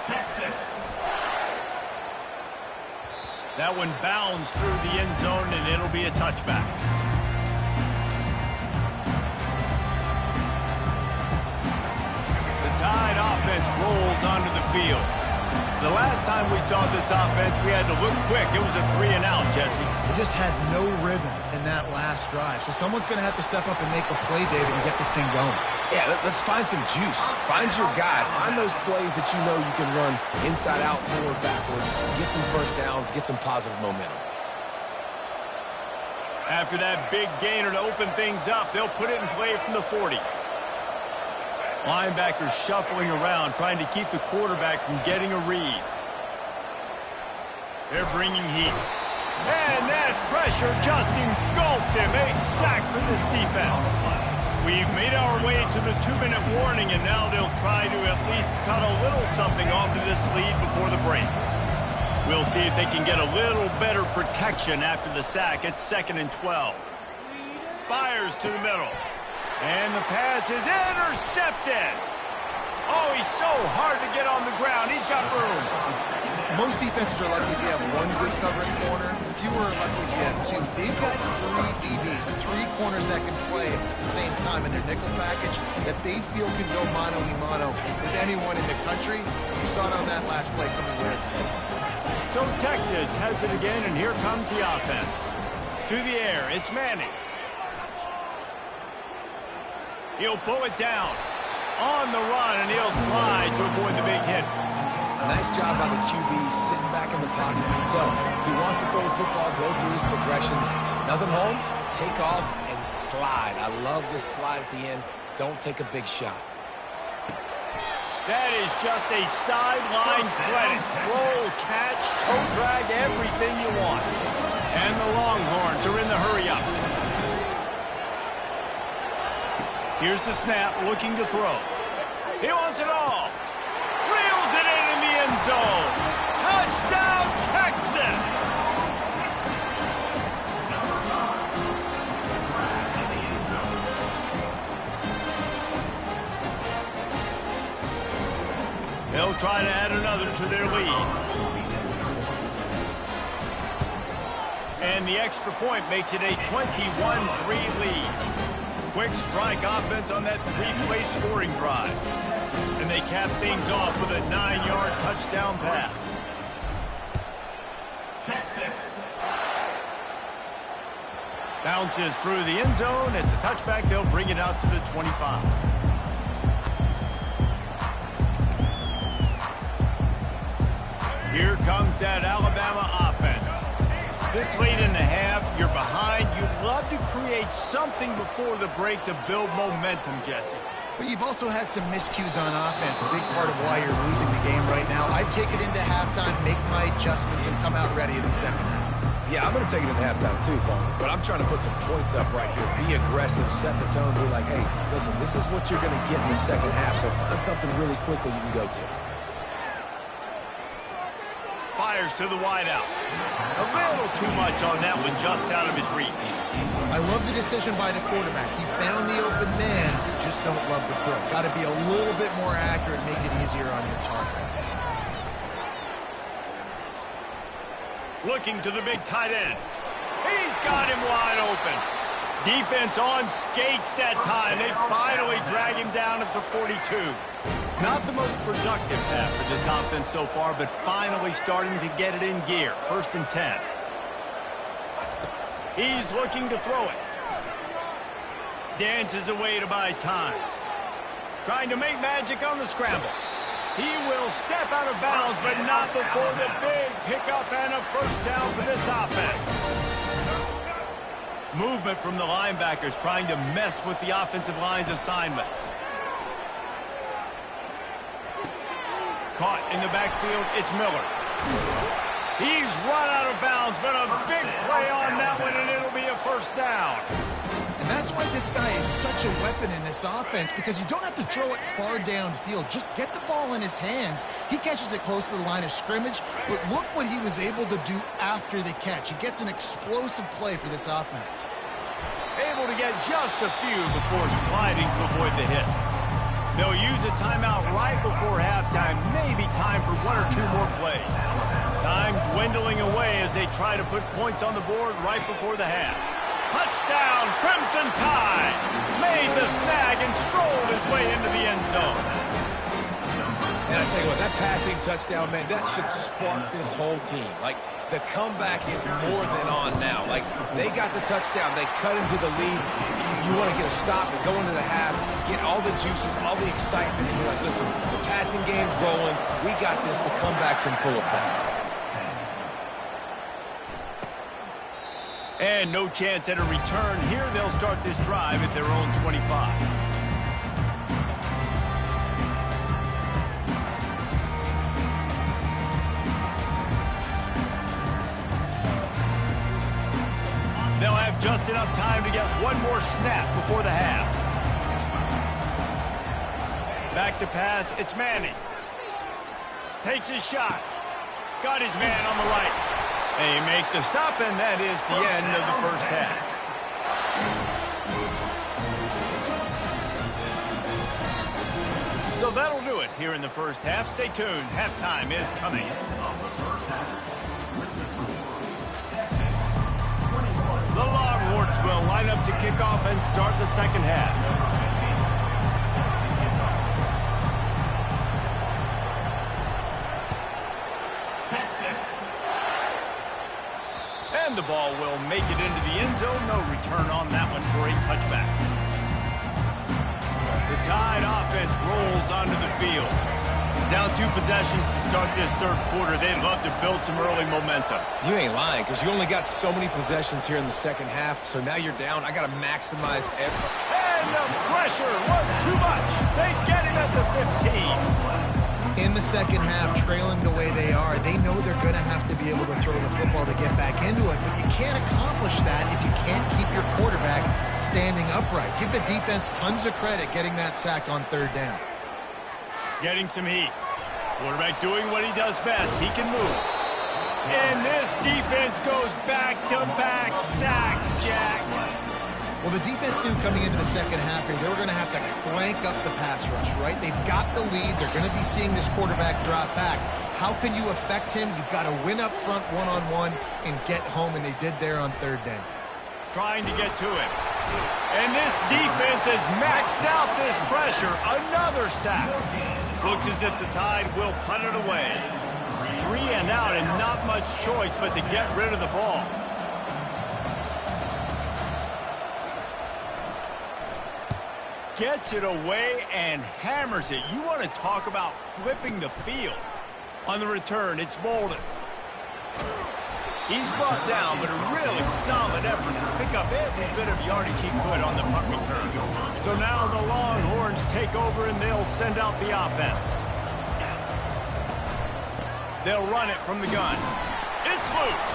Texas.
That one bounds through the end zone, and it'll be a touchback. The Tide offense rolls onto the field. The last time we saw this offense, we had to look quick. It was a 3-and-out, Jesse.
They just had no rhythm in that last drive. So someone's going to have to step up and make a play, David, and get this thing going.
Yeah, let's find some juice. Find your guy. Find those plays that you know you can run inside out, forward, backwards. Get some first downs. Get some positive momentum.
After that big gainer to open things up, they'll put it in play from the 40. Linebackers shuffling around, trying to keep the quarterback from getting a read. They're bringing heat. And that pressure just engulfed him. A sack for this defense. We've made our way to the 2-minute warning, and now they'll try to at least cut a little something off of this lead before the break. We'll see if they can get a little better protection after the sack. It's 2nd and 12. Fires to the middle. And the pass is intercepted. Oh, he's so hard to get on the ground. He's got room.
Most defenses are lucky if you have one good covering corner. Fewer are lucky if you have two. They've got 3 DBs, 3 corners that can play at the same time in their nickel package that they feel can go mano-a-mano with anyone in the country. You saw it on that last play coming with.
So Texas has it again, and here comes the offense. To the air, it's Manning. He'll pull it down. On the run, and he'll slide to avoid the big hit.
Nice job by the QB sitting back in the pocket. You can tell he wants to throw the football, go through his progressions. Nothing home, take off, and slide. I love this slide at the end. Don't take a big shot.
That is just a sideline credit. Throw, catch, toe drag, everything you want. And the Longhorns are in the hurry-up. Here's the snap, looking to throw. He wants it all. Reels it in the end zone. Touchdown, Texas! They'll try to add another to their lead. And the extra point makes it a 21-3 lead. Quick strike offense on that 3-play scoring drive. And they cap things off with a 9-yard touchdown pass.
Texas.
Bounces through the end zone. It's a touchback. They'll bring it out to the 25. Here comes that Alabama offense. This late in the half, you're behind. You'd love to create something before the break to build momentum, Jesse.
But you've also had some miscues on offense, a big part of why you're losing the game right now. I'd take it into halftime, make my adjustments, and come out ready in the second half.
Yeah, I'm going to take it into halftime too, Paul. But I'm trying to put some points up right here. Be aggressive, set the tone, be like, hey, listen, this is what you're going to get in the second half, so find something really quickly you can go to.
Fires to the wideout. A little too much on that one, just out of his reach.
I love the decision by the quarterback. He found the open man, just don't love the throw. Got to be a little bit more accurate, make it easier on your target.
Looking to the big tight end. He's got him wide open. Defense on skates that time. They finally drag him down at the 42. Not the most productive half for this offense so far, but finally starting to get it in gear. 1st and 10. He's looking to throw it. Dances away to buy time. Trying to make magic on the scramble. He will step out of bounds, but not before the big pickup and a first down for this offense. Movement from the linebackers trying to mess with the offensive line's assignments. Caught in the backfield, it's Miller. He's run out of bounds, but a big play on that one, and it'll be a first down.
And That's why this guy is such a weapon in this offense, because you don't have to throw it far downfield. Just get the ball in his hands. He catches it close to the line of scrimmage, but look what he was able to do after the catch. He gets an explosive play for this offense.
Able to get just a few before sliding to avoid the hits. They'll use a timeout right before halftime, maybe time for one or two more plays. Time dwindling away as they try to put points on the board right before the half. Touchdown, Crimson Tide! Made the snag and strolled his way into the end zone.
And I tell you what, that passing touchdown, man, that should spark this whole team. Like, the comeback is more than on now. Like, they got the touchdown. They cut into the lead. You want to get a stop and go into the half, get all the juices, all the excitement, and you're like, listen, the passing game's rolling. We got this. The comeback's in full effect.
And no chance at a return here. They'll start this drive at their own 25. They'll have just enough time to get one more snap before the half. Back to pass, it's Manning. Takes his shot. Got his man on the right. They make the stop, and that is the end of the first half. So that'll do it here in the first half. Stay tuned. Halftime is coming. The Longhorns will line up to kick off and start the second half. And the ball will make it into the end zone. No return on that one for a touchback. The Tide offense rolls onto the field. Down 2 possessions to start this third quarter. They'd love to build some early momentum.
You ain't lying, because you only got so many possessions here in the second half, so now you're down. I got to maximize every...
And the pressure was too much. They get him at the 15.
In the second half, trailing the way they are, they know they're going to have to be able to throw the football to get back into it, but you can't accomplish that if you can't keep your quarterback standing upright. Give the defense tons of credit getting that sack on third down.
Getting some heat. Quarterback doing what he does best. He can move. And this defense goes back-to-back sacks, Jack.
Well, the defense knew coming into the second half here, they were going to have to crank up the pass rush, right? They've got the lead. They're going to be seeing this quarterback drop back. How can you affect him? You've got to win up front one-on-one and get home, and they did there on third down.
Trying to get to him. And this defense has maxed out this pressure. Another sack. Looks as if the Tide will punt it away. 3 and out and not much choice but to get rid of the ball. Gets it away and hammers it. You want to talk about flipping the field. On the return, it's Bolden. He's brought down, but a really solid effort to pick up every bit of yardage he could on the punt return. So now the Longhorns take over and they'll send out the offense. They'll run it from the gun. It's loose.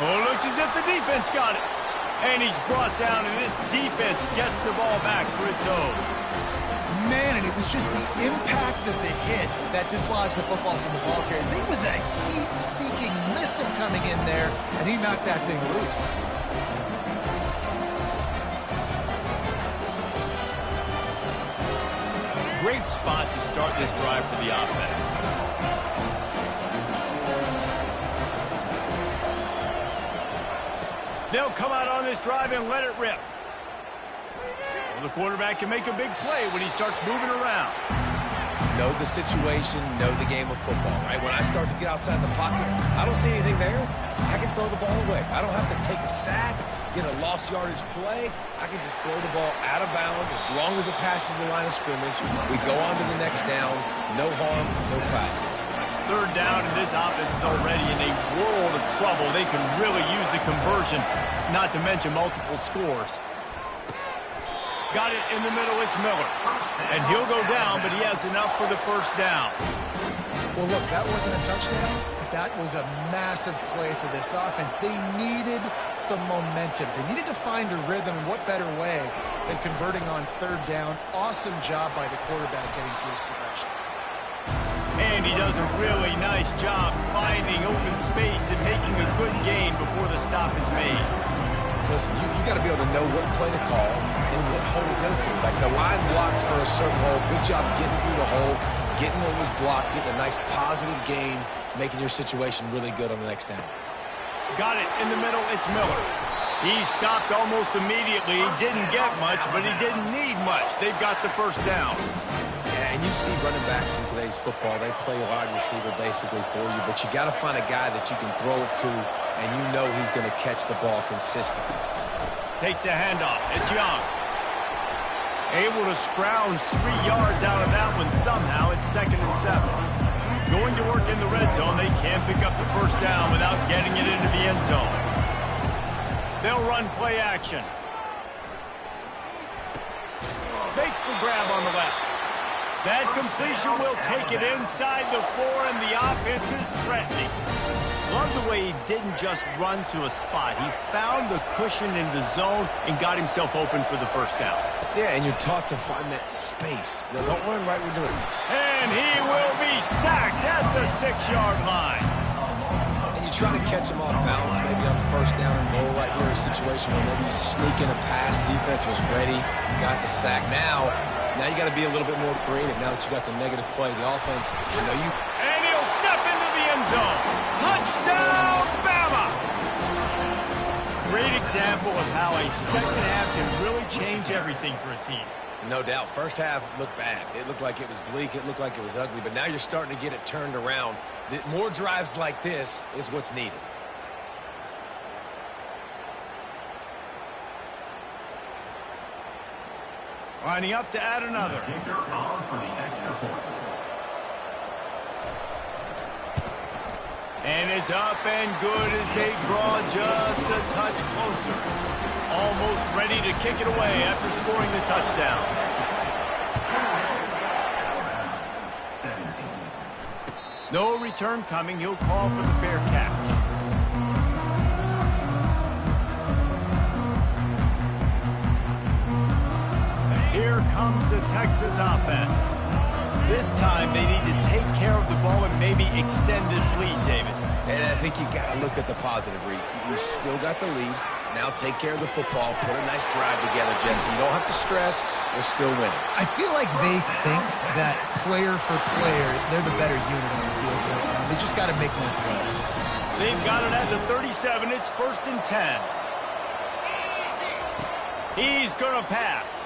Oh, looks as if the defense got it. And he's brought down, and this defense gets the ball back for its own.
Man, and it was just the impact of the hit that dislodged the football from the ball carrier. I think it was a heat-seeking missile coming in there, and he knocked that thing loose.
Great spot to start this drive for the offense. They'll come out on this drive and let it rip. Well, the quarterback can make a big play when he starts moving around.
Know the situation, know the game of football, right? When I start to get outside the pocket, I don't see anything there. I can throw the ball away. I don't have to take a sack, get a lost yardage play. I can just throw the ball out of bounds as long as it passes the line of scrimmage. We go on to the next down. No harm, no foul.
Third down, and this offense is already in a world of trouble. They can really use a conversion, not to mention multiple scores. Got it in the middle, it's Miller. And he'll go down, but he has enough for the first down.
Well, look, that wasn't a touchdown, but that was a massive play for this offense. They needed some momentum. They needed to find a rhythm, and what better way than converting on third down. Awesome job by the quarterback getting through his progression.
And he does a really nice job finding open space and making a good gain before the stop is made.
Listen, you got to be able to know what play to call and what hole to go through. Like the line blocks for a certain hole. Good job getting through the hole, getting what was blocked, getting a nice positive gain, making your situation really good on the next down.
Got it in the middle. It's Miller. He stopped almost immediately. He didn't get much, but he didn't need much. They've got the first down.
Yeah, and you see running backs in today's football, they play wide receiver basically for you, but you got to find a guy that you can throw it to, and you know he's going to catch the ball consistently.
Takes the handoff. It's Young. Able to scrounge 3 yards out of that one somehow. It's 2nd and 7. Going to work in the red zone. They can't pick up the first down without getting it into the end zone. They'll run play action. Makes the grab on the left. That completion will take it inside the 4, and the offense is threatening. Love the way he didn't just run to a spot. He found the cushion in the zone and got himself open for the first down.
Yeah, and you're taught to find that space. Now, don't run right into it.
And he will be sacked at the 6-yard line.
And you try to catch him off balance, maybe on first down and goal right here, a situation where maybe you sneak in a pass, defense was ready, got the sack. Now you got to be a little bit more creative now that you got the negative play. The offense,
And he'll step into the end zone. Touchdown, Bama! Great example of how a second half can really change everything for a team.
No doubt. First half looked bad. It looked like it was bleak. It looked like it was ugly. But now you're starting to get it turned around. More drives like this is what's needed.
Lining up to add another.
Kicker on for the extra point.
And it's up and good as they draw just a touch closer. Almost ready to kick it away after scoring the touchdown.
17.
No return coming. He'll call for the fair catch. Here comes the Texas offense. This time they need to take care of the ball and maybe extend this lead, David.
And I think you got to look at the positive reason. You still got the lead. Now take care of the football. Put a nice drive together, Jesse. You don't have to stress. We're still winning.
I feel like they think that player for player, they're the better unit on the field right now. They just got to make more plays.
They've got it at the 37. It's 1st and 10. He's going to pass.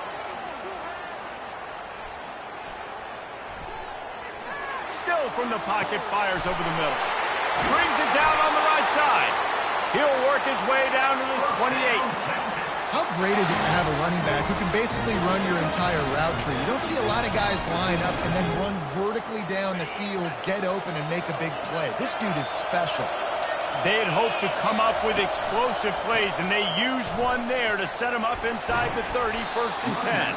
Still from the pocket, fires over the middle. Brings it down on the right side. He'll work his way down to the 28.
How great is it to have a running back who can basically run your entire route tree? You don't see a lot of guys line up and then run vertically down the field, get open, and make a big play. This dude is special.
They had hoped to come up with explosive plays, and they used one there to set him up inside the 30, 1st and 10.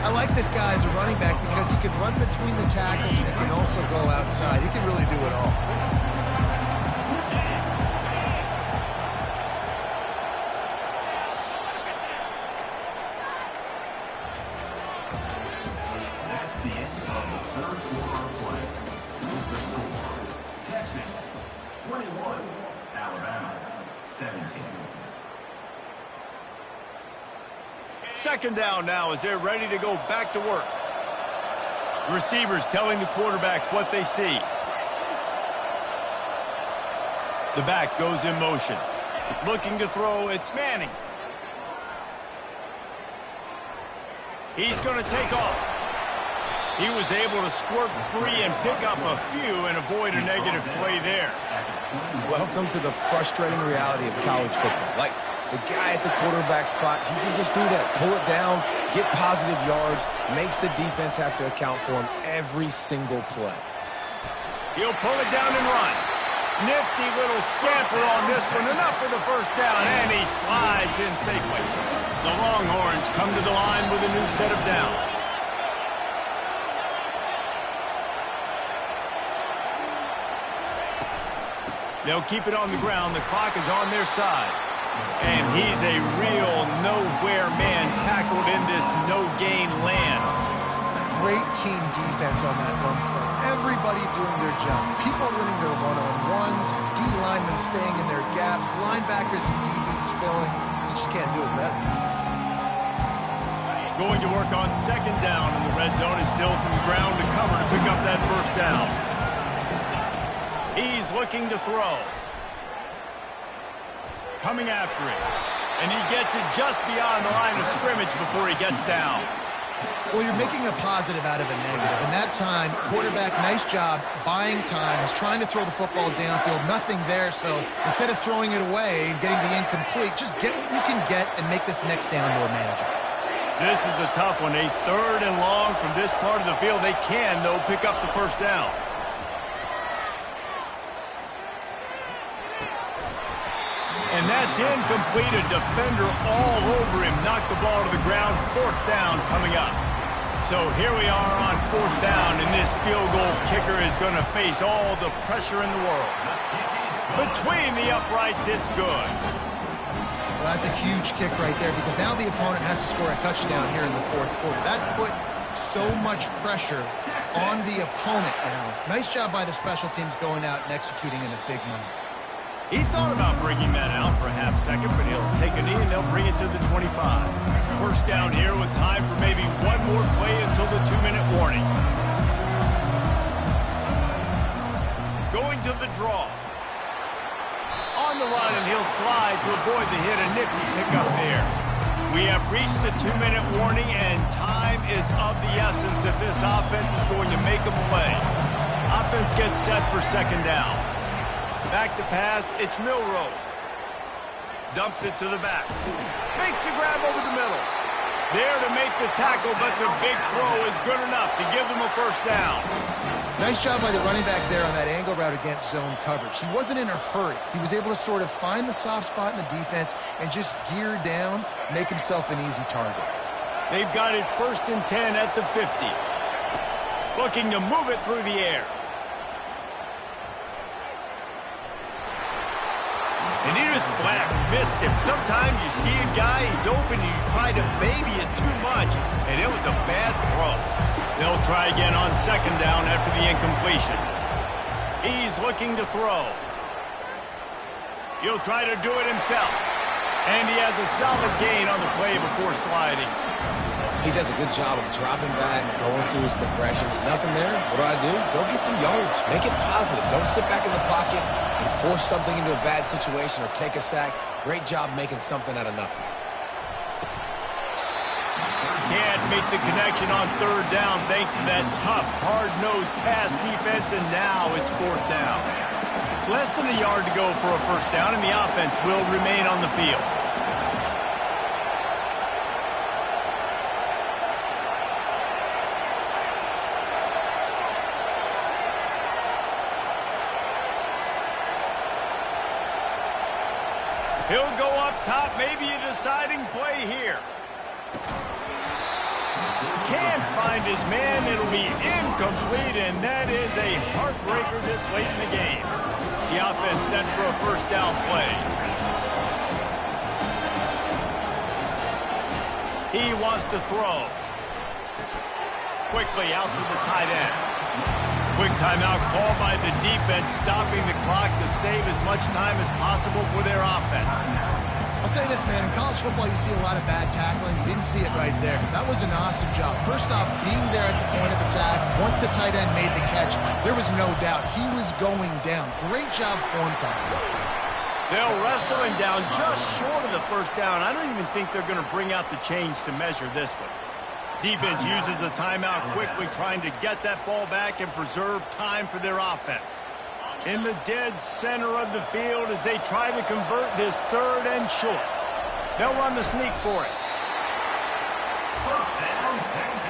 I like this guy as a running back because he can run between the tackles and he can also go outside. He can really do it all.
That's the end of the third quarter of play. With the score, Texas 21, Alabama 17.
2nd down now as they're ready to go back to work. Receivers telling the quarterback what they see. The back goes in motion. Looking to throw, it's Manning. He's going to take off. He was able to squirt free and pick up a few and avoid a negative play there.
Welcome to the frustrating reality of college football. Like, the guy at the quarterback spot, he can just do that. Pull it down, get positive yards, makes the defense have to account for him every single play.
He'll pull it down and run. Nifty little scamper on this one. Enough for the first down, and he slides in safely. The Longhorns come to the line with a new set of downs. They'll keep it on the ground. The clock is on their side. And he's a real nowhere man tackled in this no-gain land.
Great team defense on that run play. Everybody doing their job. People winning their one-on-ones, D linemen staying in their gaps, linebackers and DBs filling. You just can't do it better.
Going to work on second down in the red zone. Is still some ground to cover to pick up that first down. He's looking to throw. Coming after it. And he gets it just beyond the line of scrimmage before he gets down.
Well, you're making a positive out of a negative. And that time, quarterback, nice job, buying time. He's trying to throw the football downfield. Nothing there, so instead of throwing it away and getting the incomplete, just get what you can get and make this next down more manageable.
This is a tough one. A 3rd and long from this part of the field. They can, though, pick up the first down. And that's incomplete. A defender all over him. Knocked the ball to the ground. 4th down coming up. So here we are on 4th down, and this field goal kicker is going to face all the pressure in the world. Between the uprights, it's good.
Well, that's a huge kick right there because now the opponent has to score a touchdown here in the 4th quarter. That put so much pressure on the opponent now. Nice job by the special teams going out and executing in a big moment.
He thought about bringing that out for a half second, but he'll take a knee and they'll bring it to the 25. First down here with time for maybe one more play until the 2-minute warning. Going to the draw. On the run, and he'll slide to avoid the hit. A nifty pickup there. We have reached the 2-minute warning, and time is of the essence if this offense is going to make a play. Offense gets set for second down. Back to pass, it's Milroe. Dumps it to the back. Makes the grab over the middle. There to make the tackle, but the big throw is good enough to give them a first down.
Nice job by the running back there on that angle route against zone coverage. He wasn't in a hurry. He was able to sort of find the soft spot in the defense and just gear down, make himself an easy target.
They've got it 1st and 10 at the 50. Looking to move it through the air. And he just flat missed him. Sometimes you see a guy, he's open, and you try to baby it too much, and it was a bad throw. They'll try again on second down after the incompletion. He's looking to throw. He'll try to do it himself. And he has a solid gain on the play before sliding.
He does a good job of dropping back, going through his progressions. Nothing there. What do? Go get some yards. Make it positive. Don't sit back in the pocket and force something into a bad situation or take a sack. Great job making something out of nothing.
Can't make the connection on 3rd down thanks to that tough, hard-nosed pass defense, and now it's 4th down. Less than a yard to go for a first down, and the offense will remain on the field. He'll go up top, maybe a deciding play here. Can't find his man. It'll be incomplete, and that is a heartbreaker this late in the game. The offense set for a first down play. He wants to throw. Quickly out to the tight end. Quick timeout call by the defense, stopping the clock to save as much time as possible for their offense.
I'll say this, man. In college football, you see a lot of bad tackling. You didn't see it right there. That was an awesome job. First off, being there at the point of attack. Once the tight end made the catch, there was no doubt he was going down. Great job form time.
They'll wrestle him down just short of the first down. I don't even think they're going to bring out the chains to measure this one. Defense uses a timeout quickly, trying to get that ball back and preserve time for their offense. In the dead center of the field as they try to convert this 3rd and short. They'll run the sneak for it.
First down, Texas.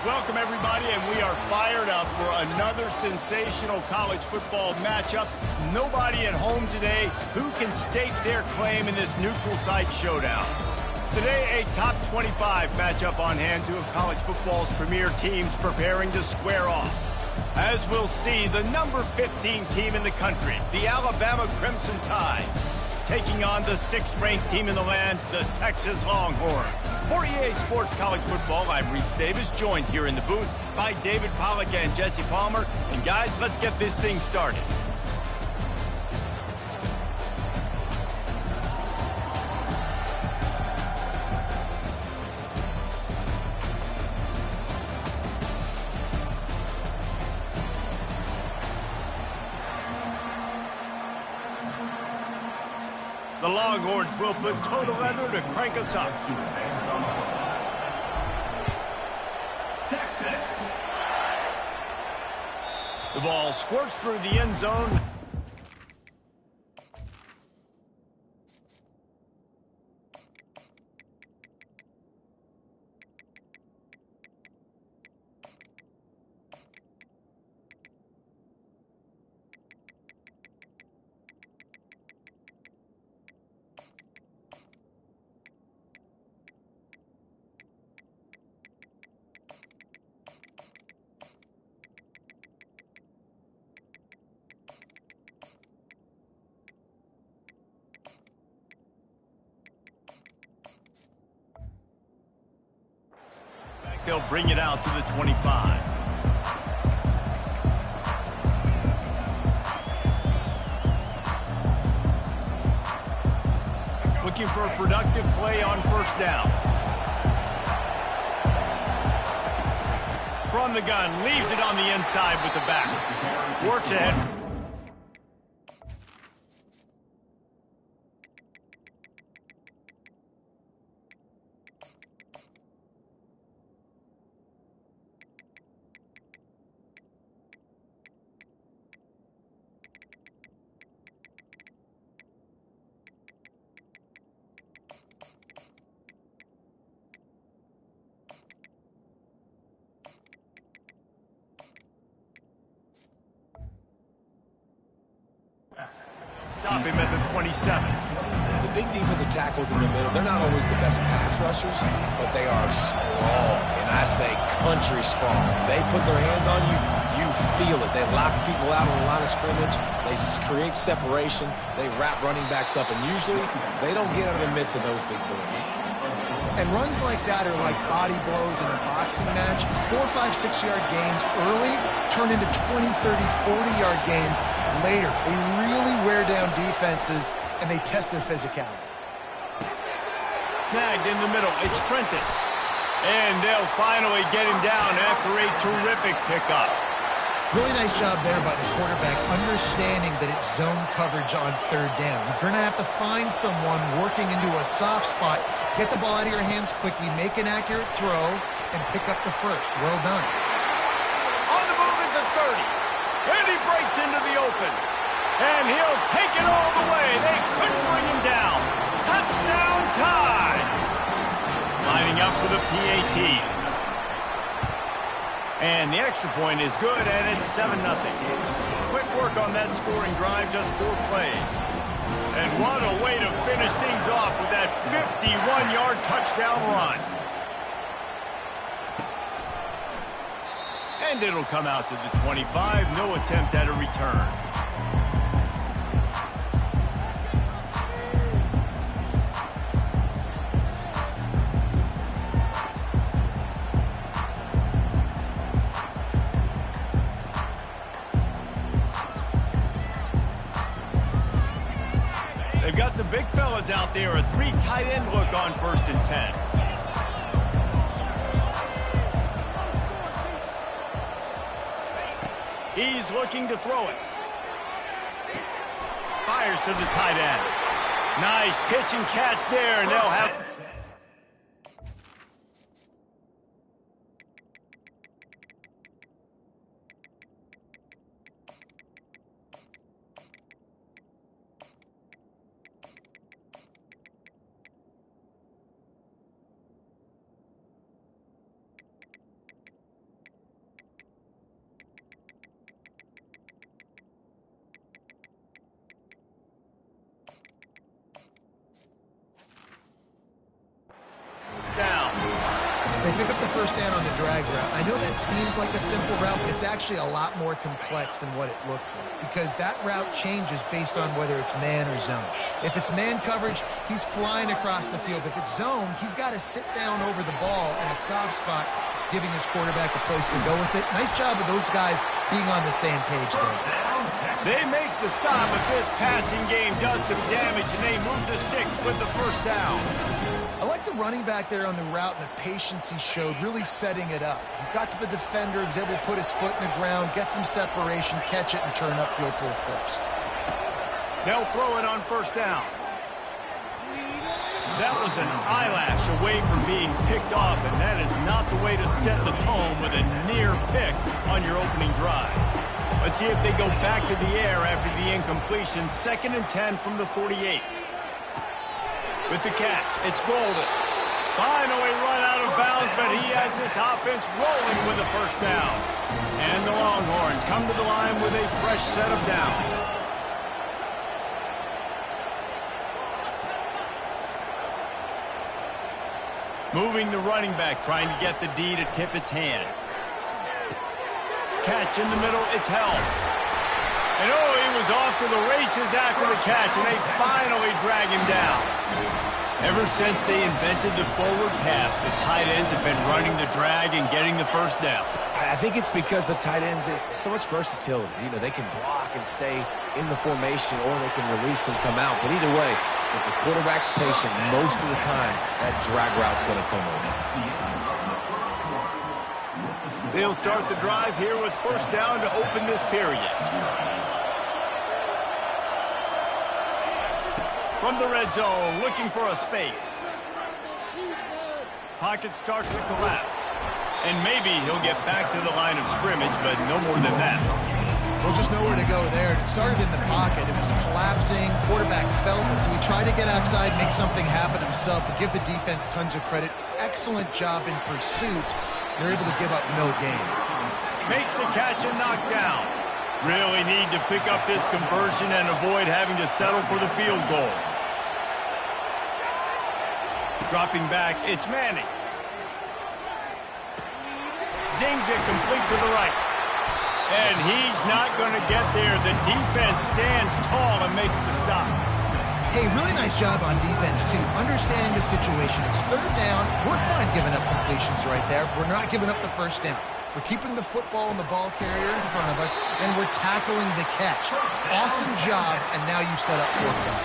Welcome, everybody, and we are fired up for another sensational college football matchup. Nobody at home today who can state their claim in this neutral site showdown. Today, a top 25 matchup on hand, two of college football's premier teams preparing to square off. As we'll see, the number 15 team in the country, the Alabama Crimson Tide, taking on the 6th-ranked team in the land, the Texas Longhorns. For EA Sports College Football, I'm Reese Davis, joined here in the booth by David Pollack and Jesse Palmer. And guys, let's get this thing started. The Longhorns will put total leather to crank us up.
Texas.
The ball squirts through the end zone. They'll bring it out to the 25. Looking for a productive play on first down. From the gun, leaves it on the inside with the back. Works ahead. Stop him at the 27.
The big defensive tackles in the middle, they're not always the best pass rushers, but they are strong, and I say country strong. They put their hands on you, you feel it. They lock people out on the line of scrimmage. They create separation. They wrap running backs up, and usually they don't get out of the midst of those big boys.
And runs like that are like body blows in a boxing match. 4, 5, 6-yard gains early turn into 20, 30, 40-yard gains later. They really wear down defenses, and they test their physicality.
Snagged in the middle. It's Prentice. And they'll finally get him down after a terrific pickup.
Really nice job there by the quarterback, understanding that it's zone coverage on third down. You're going to have to find someone working into a soft spot, get the ball out of your hands quickly, make an accurate throw, and pick up the first. Well done.
On the move at the 30. And he breaks into the open. And he'll take it all the way. They couldn't bring him down. Touchdown Tide. Lining up for the PAT. And the extra point is good, and it's 7-0. Quick work on that scoring drive, just 4 plays. And what a way to finish things off with that 51-yard touchdown run. And it'll come out to the 25. No attempt at a return. They've got the big fellas out there, a 3 tight end look on 1st and 10. He's looking to throw it. Fires to the tight end. Nice pitch and catch there, and they'll have...
pick up the first down on the drag route. I know that seems like a simple route, but it's actually a lot more complex than what it looks like because that route changes based on whether it's man or zone. If it's man coverage, he's flying across the field. If it's zone, he's got to sit down over the ball in a soft spot, giving his quarterback a place to go with it. Nice job of those guys being on the same page there.
They make the stop, but this passing game does some damage, and they move the sticks with the first down.
I like the running back there on the route and the patience he showed, really setting it up. He got to the defender, was able to put his foot in the ground, get some separation, catch it, and turn upfield for a first.
They'll throw it on first down. That was an eyelash away from being picked off, and that is not the way to set the tone with a near pick on your opening drive. Let's see if they go back to the air after the incompletion. 2nd and 10 from the 48. With the catch, it's Golden. Finally run out of bounds, but he has this offense rolling with the first down. And the Longhorns come to the line with a fresh set of downs. Moving the running back, trying to get the D to tip its hand. Catch in the middle, it's held. And oh, he was off to the races after the catch, and they finally drag him down. Ever since they invented the forward pass, the tight ends have been running the drag and getting the first down.
I think it's because the tight ends is so much versatility. You know, they can block and stay in the formation, or they can release and come out. But either way, if the quarterback's patient, most of the time, that drag route's going to come over.
They'll start the drive here with first down to open this period. From the red zone, looking for a space. Pocket starts to collapse. And maybe he'll get back to the line of scrimmage, but no more than that.
Well, just nowhere to go there. It started in the pocket. It was collapsing. Quarterback felt it, so he tried to get outside, make something happen himself, but give the defense tons of credit. Excellent job in pursuit. They're able to give up no gain.
Makes the catch and knocked down. Really need to pick up this conversion and avoid having to settle for the field goal. Dropping back, it's Manning. Zings it complete to the right. And he's not going to get there. The defense stands tall and makes the stop.
Hey, really nice job on defense, too. Understanding the situation. It's third down. We're fine giving up completions right there. We're not giving up the first down. We're keeping the football and the ball carrier in front of us, and we're tackling the catch. Awesome job, and now you set up fourth down.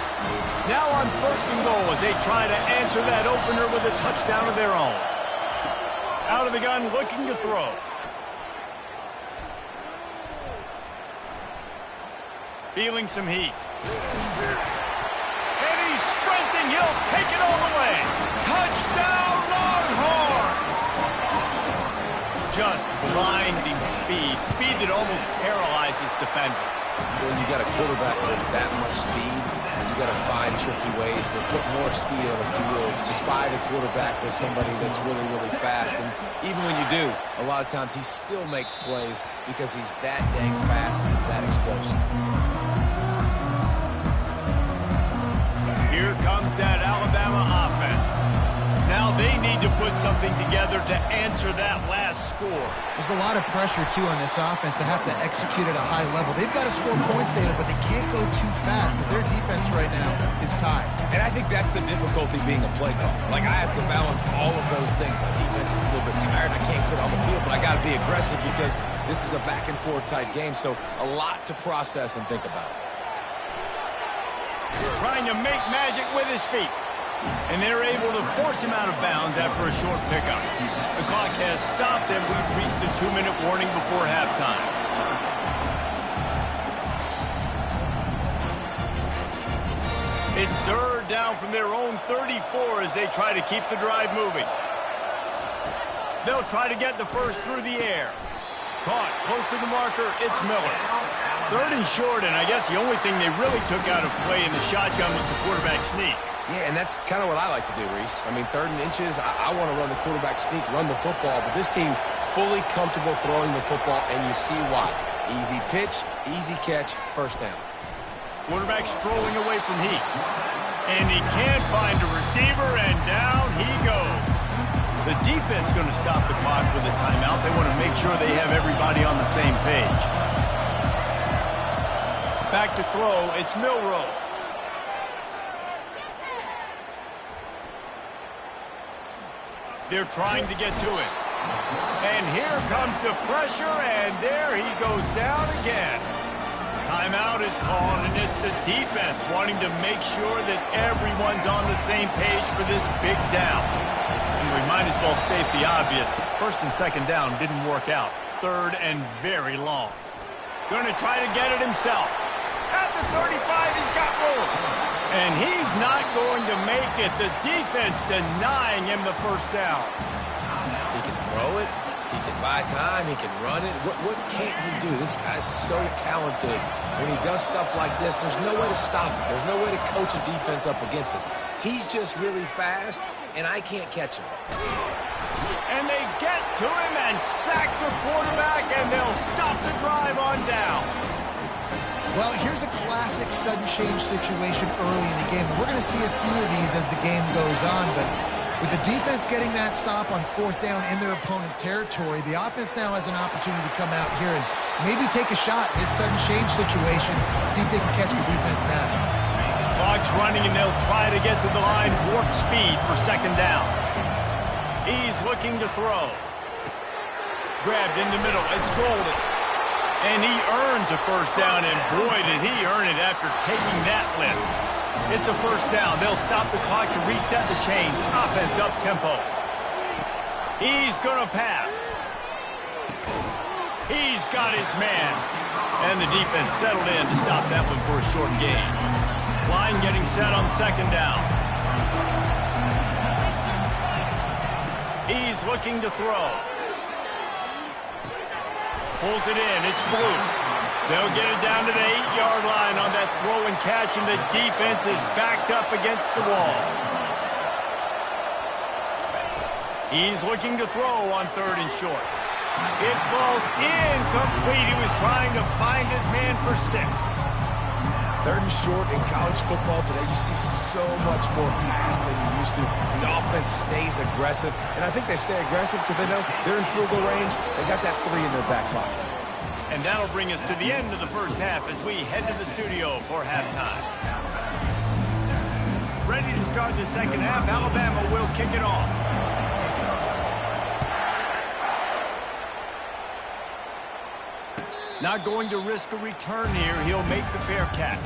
Now on first and goal as they try to answer that opener with a touchdown of their own. Out of the gun, looking to throw. Feeling some heat. And he's sprinting. He'll take it all the way. Touchdown, Longhorns! Just blinding speed. Speed that almost paralyzes defenders.
When you got a quarterback with that much speed, you got to find tricky ways to put more speed on the field, spy the quarterback with somebody that's really, really fast. And even when you do, a lot of times he still makes plays because he's that dang fast and that explosive.
Here comes that Alabama offense. Now they need to put something together to answer that last score.
There's a lot of pressure, too, on this offense to have to execute at a high level. They've got to score points, David, but they can't go too fast because their defense right now is tired.
And I think that's the difficulty being a play caller. Like, I have to balance all of those things. My defense is a little bit tired. I can't put on the field, but I got to be aggressive because this is a back-and-forth type game, so a lot to process and think about.
Trying to make magic with his feet. And they're able to force him out of bounds after a short pickup. The clock has stopped, and we've reached the 2-minute warning before halftime. It's third down from their own 34 as they try to keep the drive moving. They'll try to get the first through the air. Caught close to the marker, it's Miller. Third and short, and I guess the only thing they really took out of play in the shotgun was the quarterback sneak.
Yeah, and that's kind of what I like to do, Reese. I mean, 3rd and inches, I want to run the quarterback sneak, run the football, but this team fully comfortable throwing the football, and you see why. Easy pitch, easy catch, first down.
Quarterback strolling away from heat. And he can't find a receiver, and down he goes. The defense going to stop the clock with a timeout. They want to make sure they have everybody on the same page. Back to throw, it's Milroe. They're trying to get to it. And here comes the pressure, and there he goes down again. Timeout is called, and it's the defense wanting to make sure that everyone's on the same page for this big down. And we might as well state the obvious. First and second down didn't work out. Third and very long. Going to try to get it himself. At the 35, he's got room. And he's not going to make it. The defense denying him the first down.
He can throw it. He can buy time. He can run it. What can't he do? This guy's so talented. When he does stuff like this, there's no way to stop him. There's no way to coach a defense up against this. He's just really fast, and I can't catch him.
And they get to him and sack the quarterback, and they'll stop the drive on down.
Well, here's a classic sudden change situation early in the game. We're going to see a few of these as the game goes on, but with the defense getting that stop on fourth down in their opponent territory, the offense now has an opportunity to come out here and maybe take a shot in this sudden change situation, see if they can catch the defense now.
Clock's running, and they'll try to get to the line, warp speed for second down. He's looking to throw. Grabbed in the middle. It's Golden. And he earns a first down, and boy, did he earn it after taking that lift. It's a first down. They'll stop the clock to reset the chains. Offense up-tempo. He's going to pass. He's got his man. And the defense settled in to stop that one for a short gain. Line getting set on second down. He's looking to throw. Pulls it in. It's Blue. They'll get it down to the 8-yard line on that throw and catch, and the defense is backed up against the wall. He's looking to throw on third and short. It falls incomplete. He was trying to find his man for 6.
Third and short in college football today, you see so much more pass than you used to. The offense stays aggressive, and I think they stay aggressive because they know they're in field goal range. They got that 3 in their back pocket.
And that'll bring us to the end of the first half as we head to the studio for halftime. Ready to start the second half, Alabama will kick it off. Not going to risk a return here. He'll make the fair catch.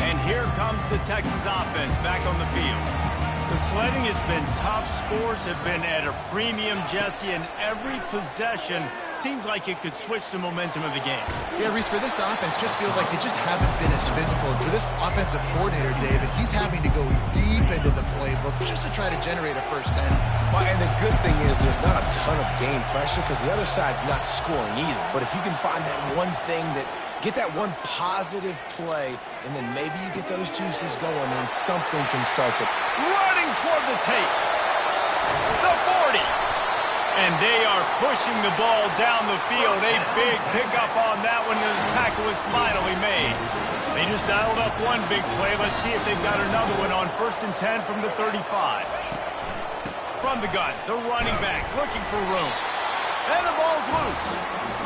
And here comes the Texas offense back on the field. The sledding has been tough. Scores have been at a premium, Jesse, and every possession seems like it could switch the momentum of the game.
Yeah, Reese, for this offense, just feels like they just haven't been as physical. And for this offensive coordinator, David, he's having to go deep into the playbook just to try to generate a first down.
Well, and the good thing is there's not a ton of game pressure because the other side's not scoring either. But if you can find that one thing that get that one positive play, and then maybe you get those juices going, and something can start to...
Running toward the tape. The 40. And they are pushing the ball down the field. A big pickup on that one, and the tackle is finally made. They just dialed up one big play. Let's see if they've got another one on 1st and 10 from the 35. From the gun, the running back looking for room. And the ball's loose.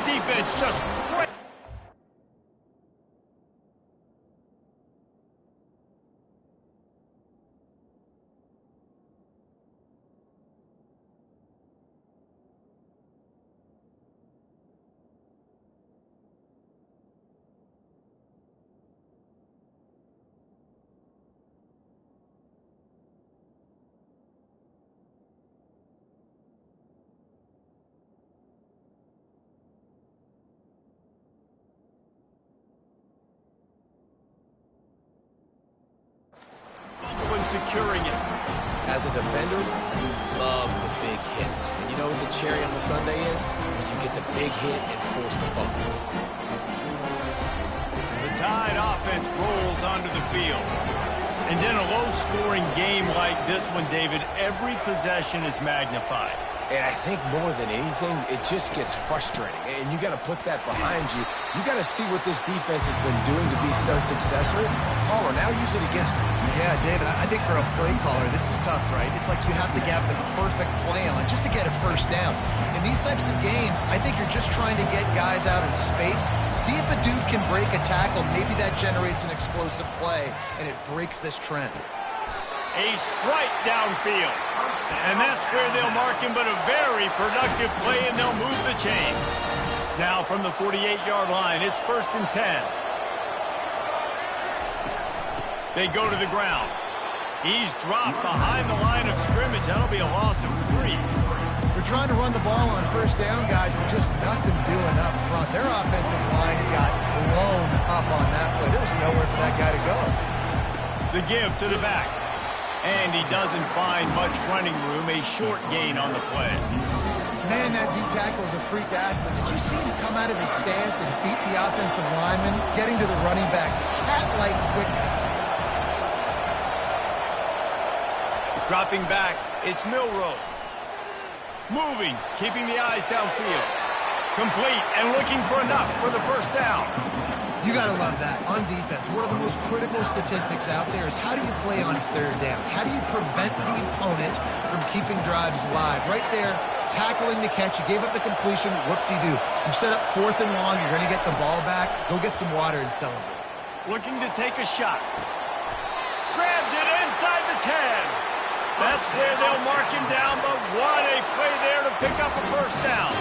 Defense just great. Securing it.
As a defender, you love the big hits. And you know what the cherry on the sundae is? When you get the big hit and force the fumble.
The Tide offense rolls onto the field. And in a low-scoring game like this one, David, every possession is magnified.
And I think more than anything, it just gets frustrating. And you got to put that behind you. You got to see what this defense has been doing to be so successful. Caller, now use it against them.
Yeah, David, I think for a play caller, this is tough, right? It's like you have to have the perfect play on just to get a first down. In these types of games, I think you're just trying to get guys out in space, see if a dude can break a tackle. Maybe that generates an explosive play, and it breaks this trend.
A strike downfield. And that's where they'll mark him, but a very productive play, and they'll move the chains. Now from the 48-yard line, it's 1st and 10. They go to the ground. He's dropped behind the line of scrimmage. That'll be a loss of 3.
They're trying to run the ball on first down, guys, but just nothing doing up front. Their offensive line got blown up on that play. There was nowhere for that guy to go.
The give to the back. And he doesn't find much running room. A short gain on the play.
Man, that D-tackle is a freak athlete. Did you see him come out of his stance and beat the offensive lineman, getting to the running back? Cat-like quickness.
Dropping back, it's Milroe. Moving, keeping the eyes downfield. Complete and looking for enough for the first down.
You got to love that. On defense, one of the most critical statistics out there is how do you play on third down? How do you prevent the opponent from keeping drives live? Right there, tackling the catch. You gave up the completion. Whoop-de-doo. You've set up 4th and long. You're going to get the ball back. Go get some water and celebrate.
Looking to take a shot. Grabs it inside the 10. That's where they'll mark him down, but what a play there to pick up a first down.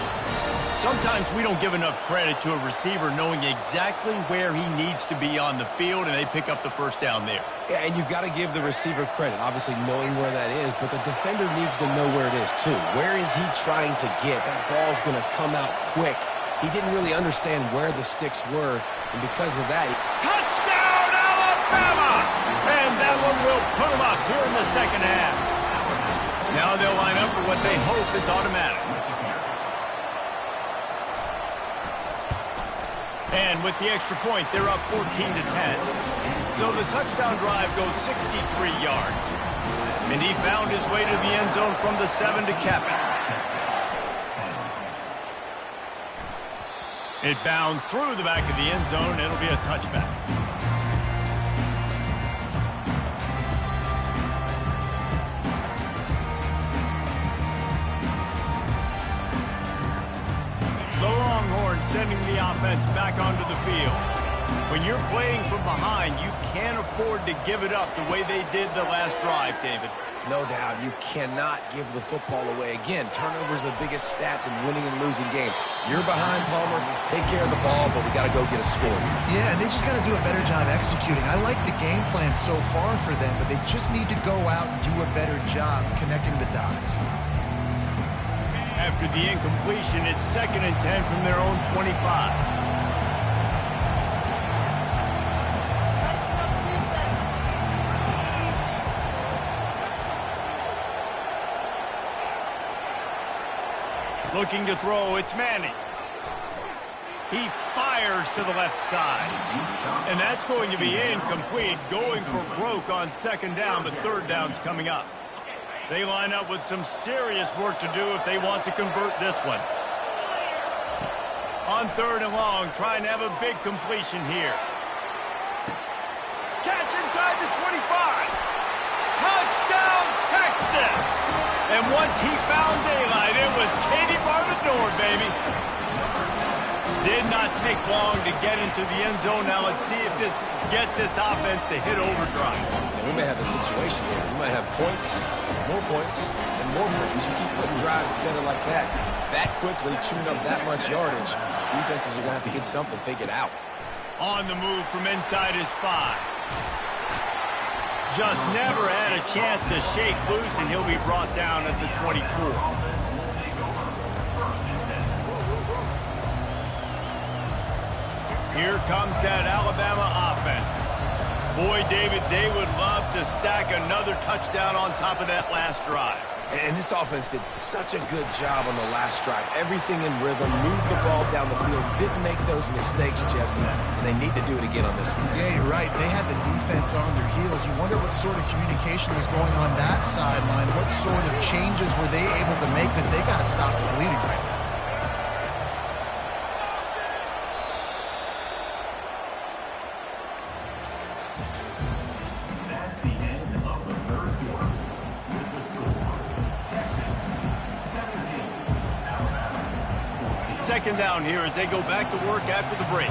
Sometimes we don't give enough credit to a receiver knowing exactly where he needs to be on the field, and they pick up the first down there.
Yeah, and you've got to give the receiver credit, obviously knowing where that is, but the defender needs to know where it is too. Where is he trying to get? That ball's going to come out quick. He didn't really understand where the sticks were, and because of that...
Touchdown, Alabama! And that one will put him up here in the second half. Now they'll line up for what they hope is automatic. And with the extra point, they're up 14 to 10. So the touchdown drive goes 63 yards. And he found his way to the end zone from the 7 to cap it. It bounds through the back of the end zone, and it'll be a touchback. Sending the offense back onto the field. When you're playing from behind, you can't afford to give it up the way they did the last drive, David.
No doubt, you cannot give the football away. Again, turnovers are the biggest stats in winning and losing games. You're behind, Palmer, take care of the ball, but we got to go get a score here.
Yeah, and they just got to do a better job executing. I like the game plan so far for them, but they just need to go out and do a better job connecting the dots.
After the incompletion, it's 2nd and 10 from their own 25. Looking to throw, it's Manning. He fires to the left side. And that's going to be incomplete, going for broke on 2nd down, but 3rd down's coming up. They line up with some serious work to do if they want to convert this one. On 3rd and long, trying to have a big completion here. Catch inside the 25. Touchdown, Texas! And once he found daylight, it was Katie bar the door, baby. Did not take long to get into the end zone. Now let's see if this gets this offense to hit overdrive.
And we may have a situation here. We might have points, more points, and more points. You keep putting drives together like that quickly, chewing up that much yardage, defenses are going to have to get something figured out.
On the move from inside his 5. Just never had a chance to shake loose, and he'll be brought down at the 24. Here comes that Alabama offense. Boy, David, they would love to stack another touchdown on top of that last drive.
And this offense did such a good job on the last drive. Everything in rhythm, moved the ball down the field, didn't make those mistakes, Jesse, and they need to do it again on this one.
Yeah, you're right. They had the defense on their heels. You wonder what sort of communication was going on that sideline. What sort of changes were they able to make, because they got to stop the bleeding right now.
That's the end of the third quarter. With the score, Texas 17, Alabama 14.
Second down here as they go back to work after the break.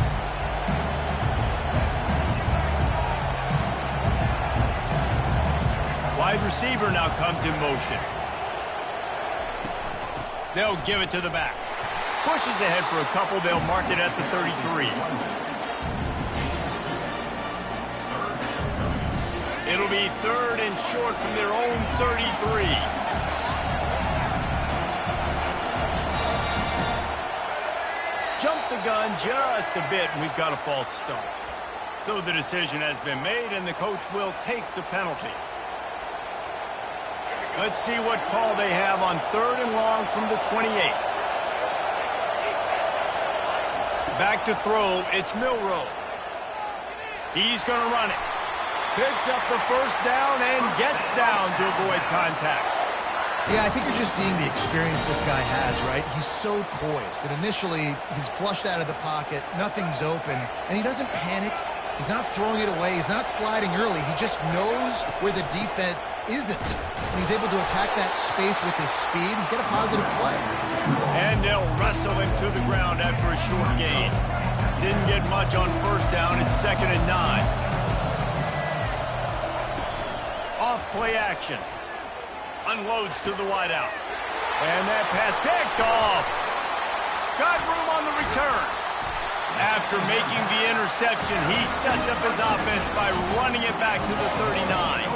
Wide receiver now comes in motion. They'll give it to the back. Pushes ahead for a couple. They'll mark it at the 33. It'll be third and short from their own 33. Jump the gun just a bit, and we've got a false start. So the decision has been made, and the coach will take the penalty. Let's see what call they have on third and long from the 28. Back to throw, it's Milroe. He's going to run it. Picks up the first down and gets down to avoid contact.
Yeah, I think you're just seeing the experience this guy has, right? He's so poised that initially he's flushed out of the pocket, nothing's open, and he doesn't panic. He's not throwing it away. He's not sliding early. He just knows where the defense isn't. And he's able to attack that space with his speed and get a positive play.
And they'll wrestle him to the ground after a short gain. Didn't get much on first down. It's 2nd and 9. Off play action. Unloads to the wideout. And that pass picked off. Got room on the return. After making the interception, he sets up his offense by running it back to the 39.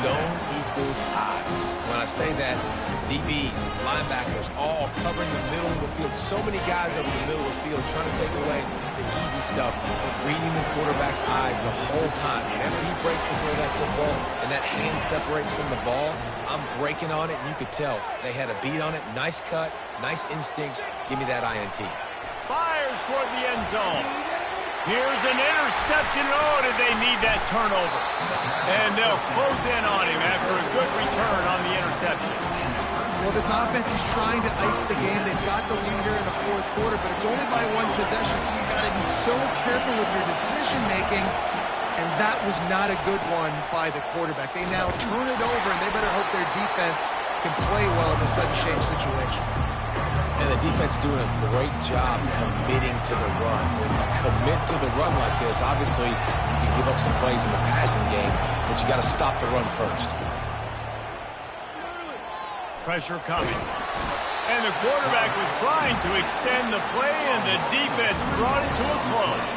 Zone equals eyes. When I say that, DBs, linebackers, all covering the middle of the field. So many guys over the middle of the field trying to take away the easy stuff, but reading the quarterback's eyes the whole time. Whenever he breaks to throw that football and that hand separates from the ball, I'm breaking on it, and you could tell they had a beat on it. Nice cut, nice instincts. Give me that INT.
Fires toward the end zone. Here's an interception. Oh, did they need that turnover? And they'll close in on him after a good return on the interception.
Well, this offense is trying to ice the game. They've got the lead here in the fourth quarter, but it's only by one possession, so you've got to be so careful with your decision-making, and that was not a good one by the quarterback. They now turn it over, and they better hope their defense can play well in a sudden change situation.
And the defense doing a great job committing to the run. When you commit to the run like this, obviously you can give up some plays in the passing game, but you got to stop the run first.
Pressure coming. And the quarterback was trying to extend the play, and the defense brought it to a close.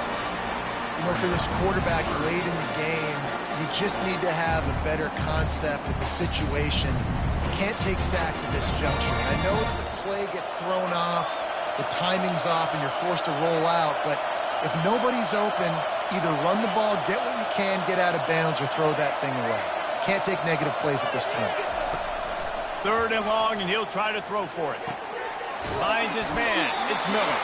You know, for this quarterback late in the game, you just need to have a better concept of the situation. You can't take sacks at this juncture. I know that the play gets thrown off, the timing's off, and you're forced to roll out, but if nobody's open, either run the ball, get what you can, get out of bounds, or throw that thing away. Can't take negative plays at this point.
Third and long, and he'll try to throw for it. Finds his man. It's Miller.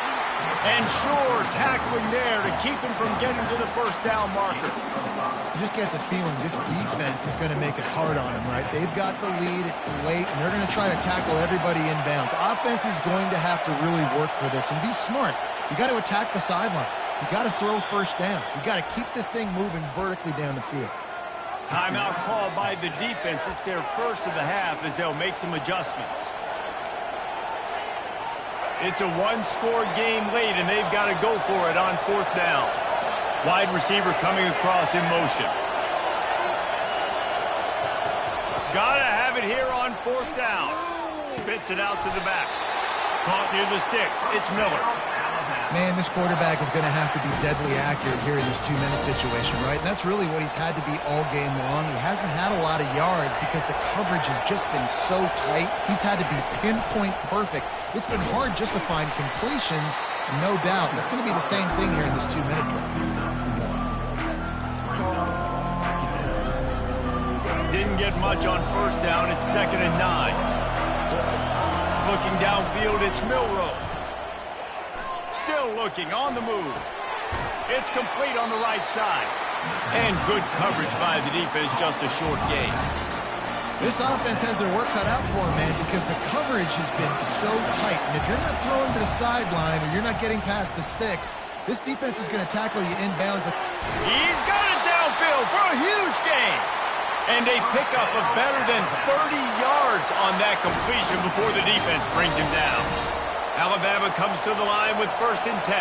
And sure, tackling there to keep him from getting to the first down marker.
You just get the feeling this defense is going to make it hard on them, right? They've got the lead, it's late, and they're going to try to tackle everybody inbounds. Offense is going to have to really work for this and be smart. You got to attack the sidelines. You got to throw first downs. You got to keep this thing moving vertically down the field.
Timeout called by the defense. It's their first of the half as they'll make some adjustments. It's a one-score game late, and they've got to go for it on fourth down. Wide receiver coming across in motion. Gotta have it here on fourth down. Spits it out to the back. Caught near the sticks. It's Miller.
Man, this quarterback is going to have to be deadly accurate here in this two-minute situation, right? And that's really what he's had to be all game long. He hasn't had a lot of yards because the coverage has just been so tight. He's had to be pinpoint perfect. It's been hard just to find completions, no doubt. That's going to be the same thing here in this two-minute drill.
Didn't get much on first down. It's 2nd and 9. Looking downfield, it's Milroe. Still looking, on the move. It's complete on the right side. And good coverage by the defense, just a short gain.
This offense has their work cut out for them, man, because the coverage has been so tight. And if you're not throwing to the sideline or you're not getting past the sticks, this defense is going to tackle you inbounds.
He's got it downfield for a huge gain. And a pickup of better than 30 yards on that completion before the defense brings him down. Alabama comes to the line with 1st and 10.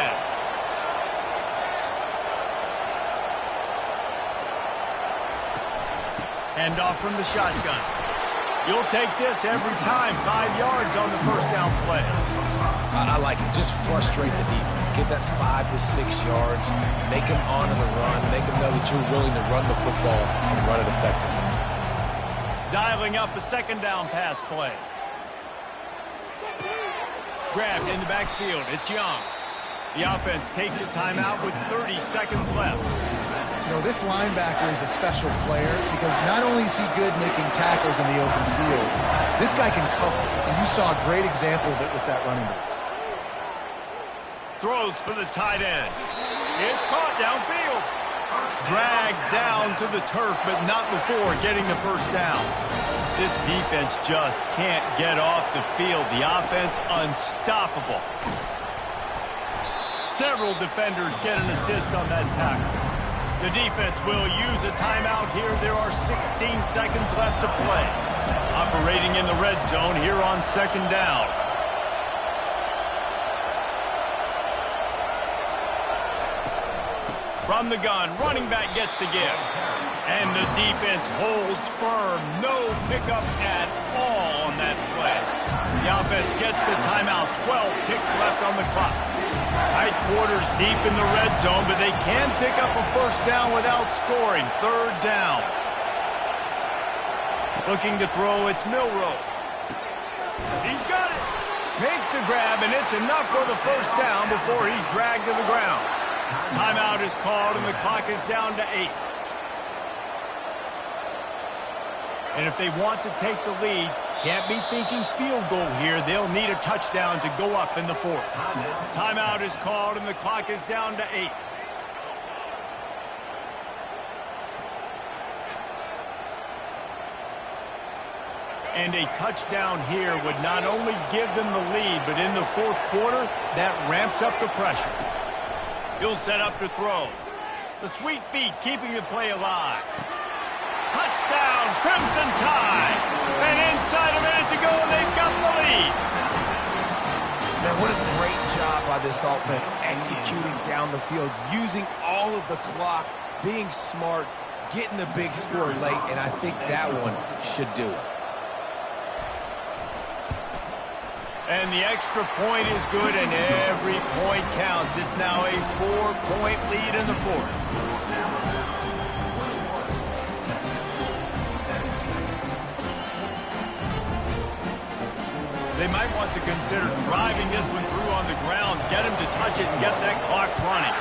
Hand off from the shotgun. You'll take this every time. 5 yards on the first down play.
I like it. Just frustrate the defense. Get that 5 to 6 yards. Make them honor the run. Make them know that you're willing to run the football and run it effectively.
Dialing up a 2nd down pass play. Grabbed in the backfield. It's Young. The offense takes a timeout with 30 seconds left.
You know, this linebacker is a special player because not only is he good making tackles in the open field, this guy can cover. And you saw a great example of it with that running back.
Throws for the tight end. It's caught downfield. Dragged down to the turf, but not before getting the first down. This defense just can't get off the field. The offense unstoppable. Several defenders get an assist on that tackle. The defense will use a timeout here. There are 16 seconds left to play. Operating in the red zone here on 2nd down. From the gun, running back gets to give. And the defense holds firm. No pickup at all on that play. The offense gets the timeout. 12 ticks left on the clock. Tight quarters deep in the red zone, but they can pick up a first down without scoring. 3rd down. Looking to throw, it's Milroe. He's got it. Makes the grab, and it's enough for the first down before he's dragged to the ground. Timeout is called, and the clock is down to 8. And if they want to take the lead, can't be thinking field goal here. They'll need a touchdown to go up in the 4th. Timeout is called, and the clock is down to 8. And a touchdown here would not only give them the lead, but in the 4th quarter, that ramps up the pressure. He'll set up to throw. The sweet feet keeping the play alive. Touchdown, Crimson Tide. And inside a minute to go, and they've got the lead.
Man, what a great job by this offense executing down the field, using all of the clock, being smart, getting the big score late, and I think that one should do it.
And the extra point is good, and every point counts. It's now a 4-point lead in the 4th. They might want to consider driving this one through on the ground, get him to touch it, and get that clock running.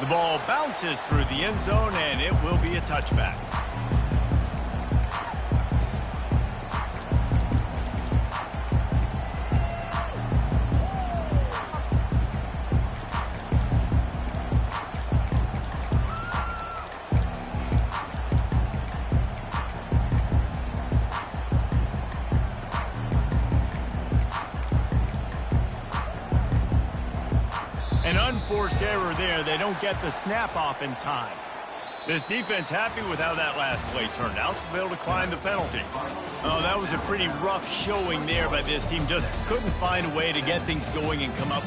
The ball bounces through the end zone, and it will be a touchback. An unforced error there. They don't get the snap off in time. This defense happy with how that last play turned out, so they'll decline the penalty. Oh, that was a pretty rough showing there by this team. Just couldn't find a way to get things going and come up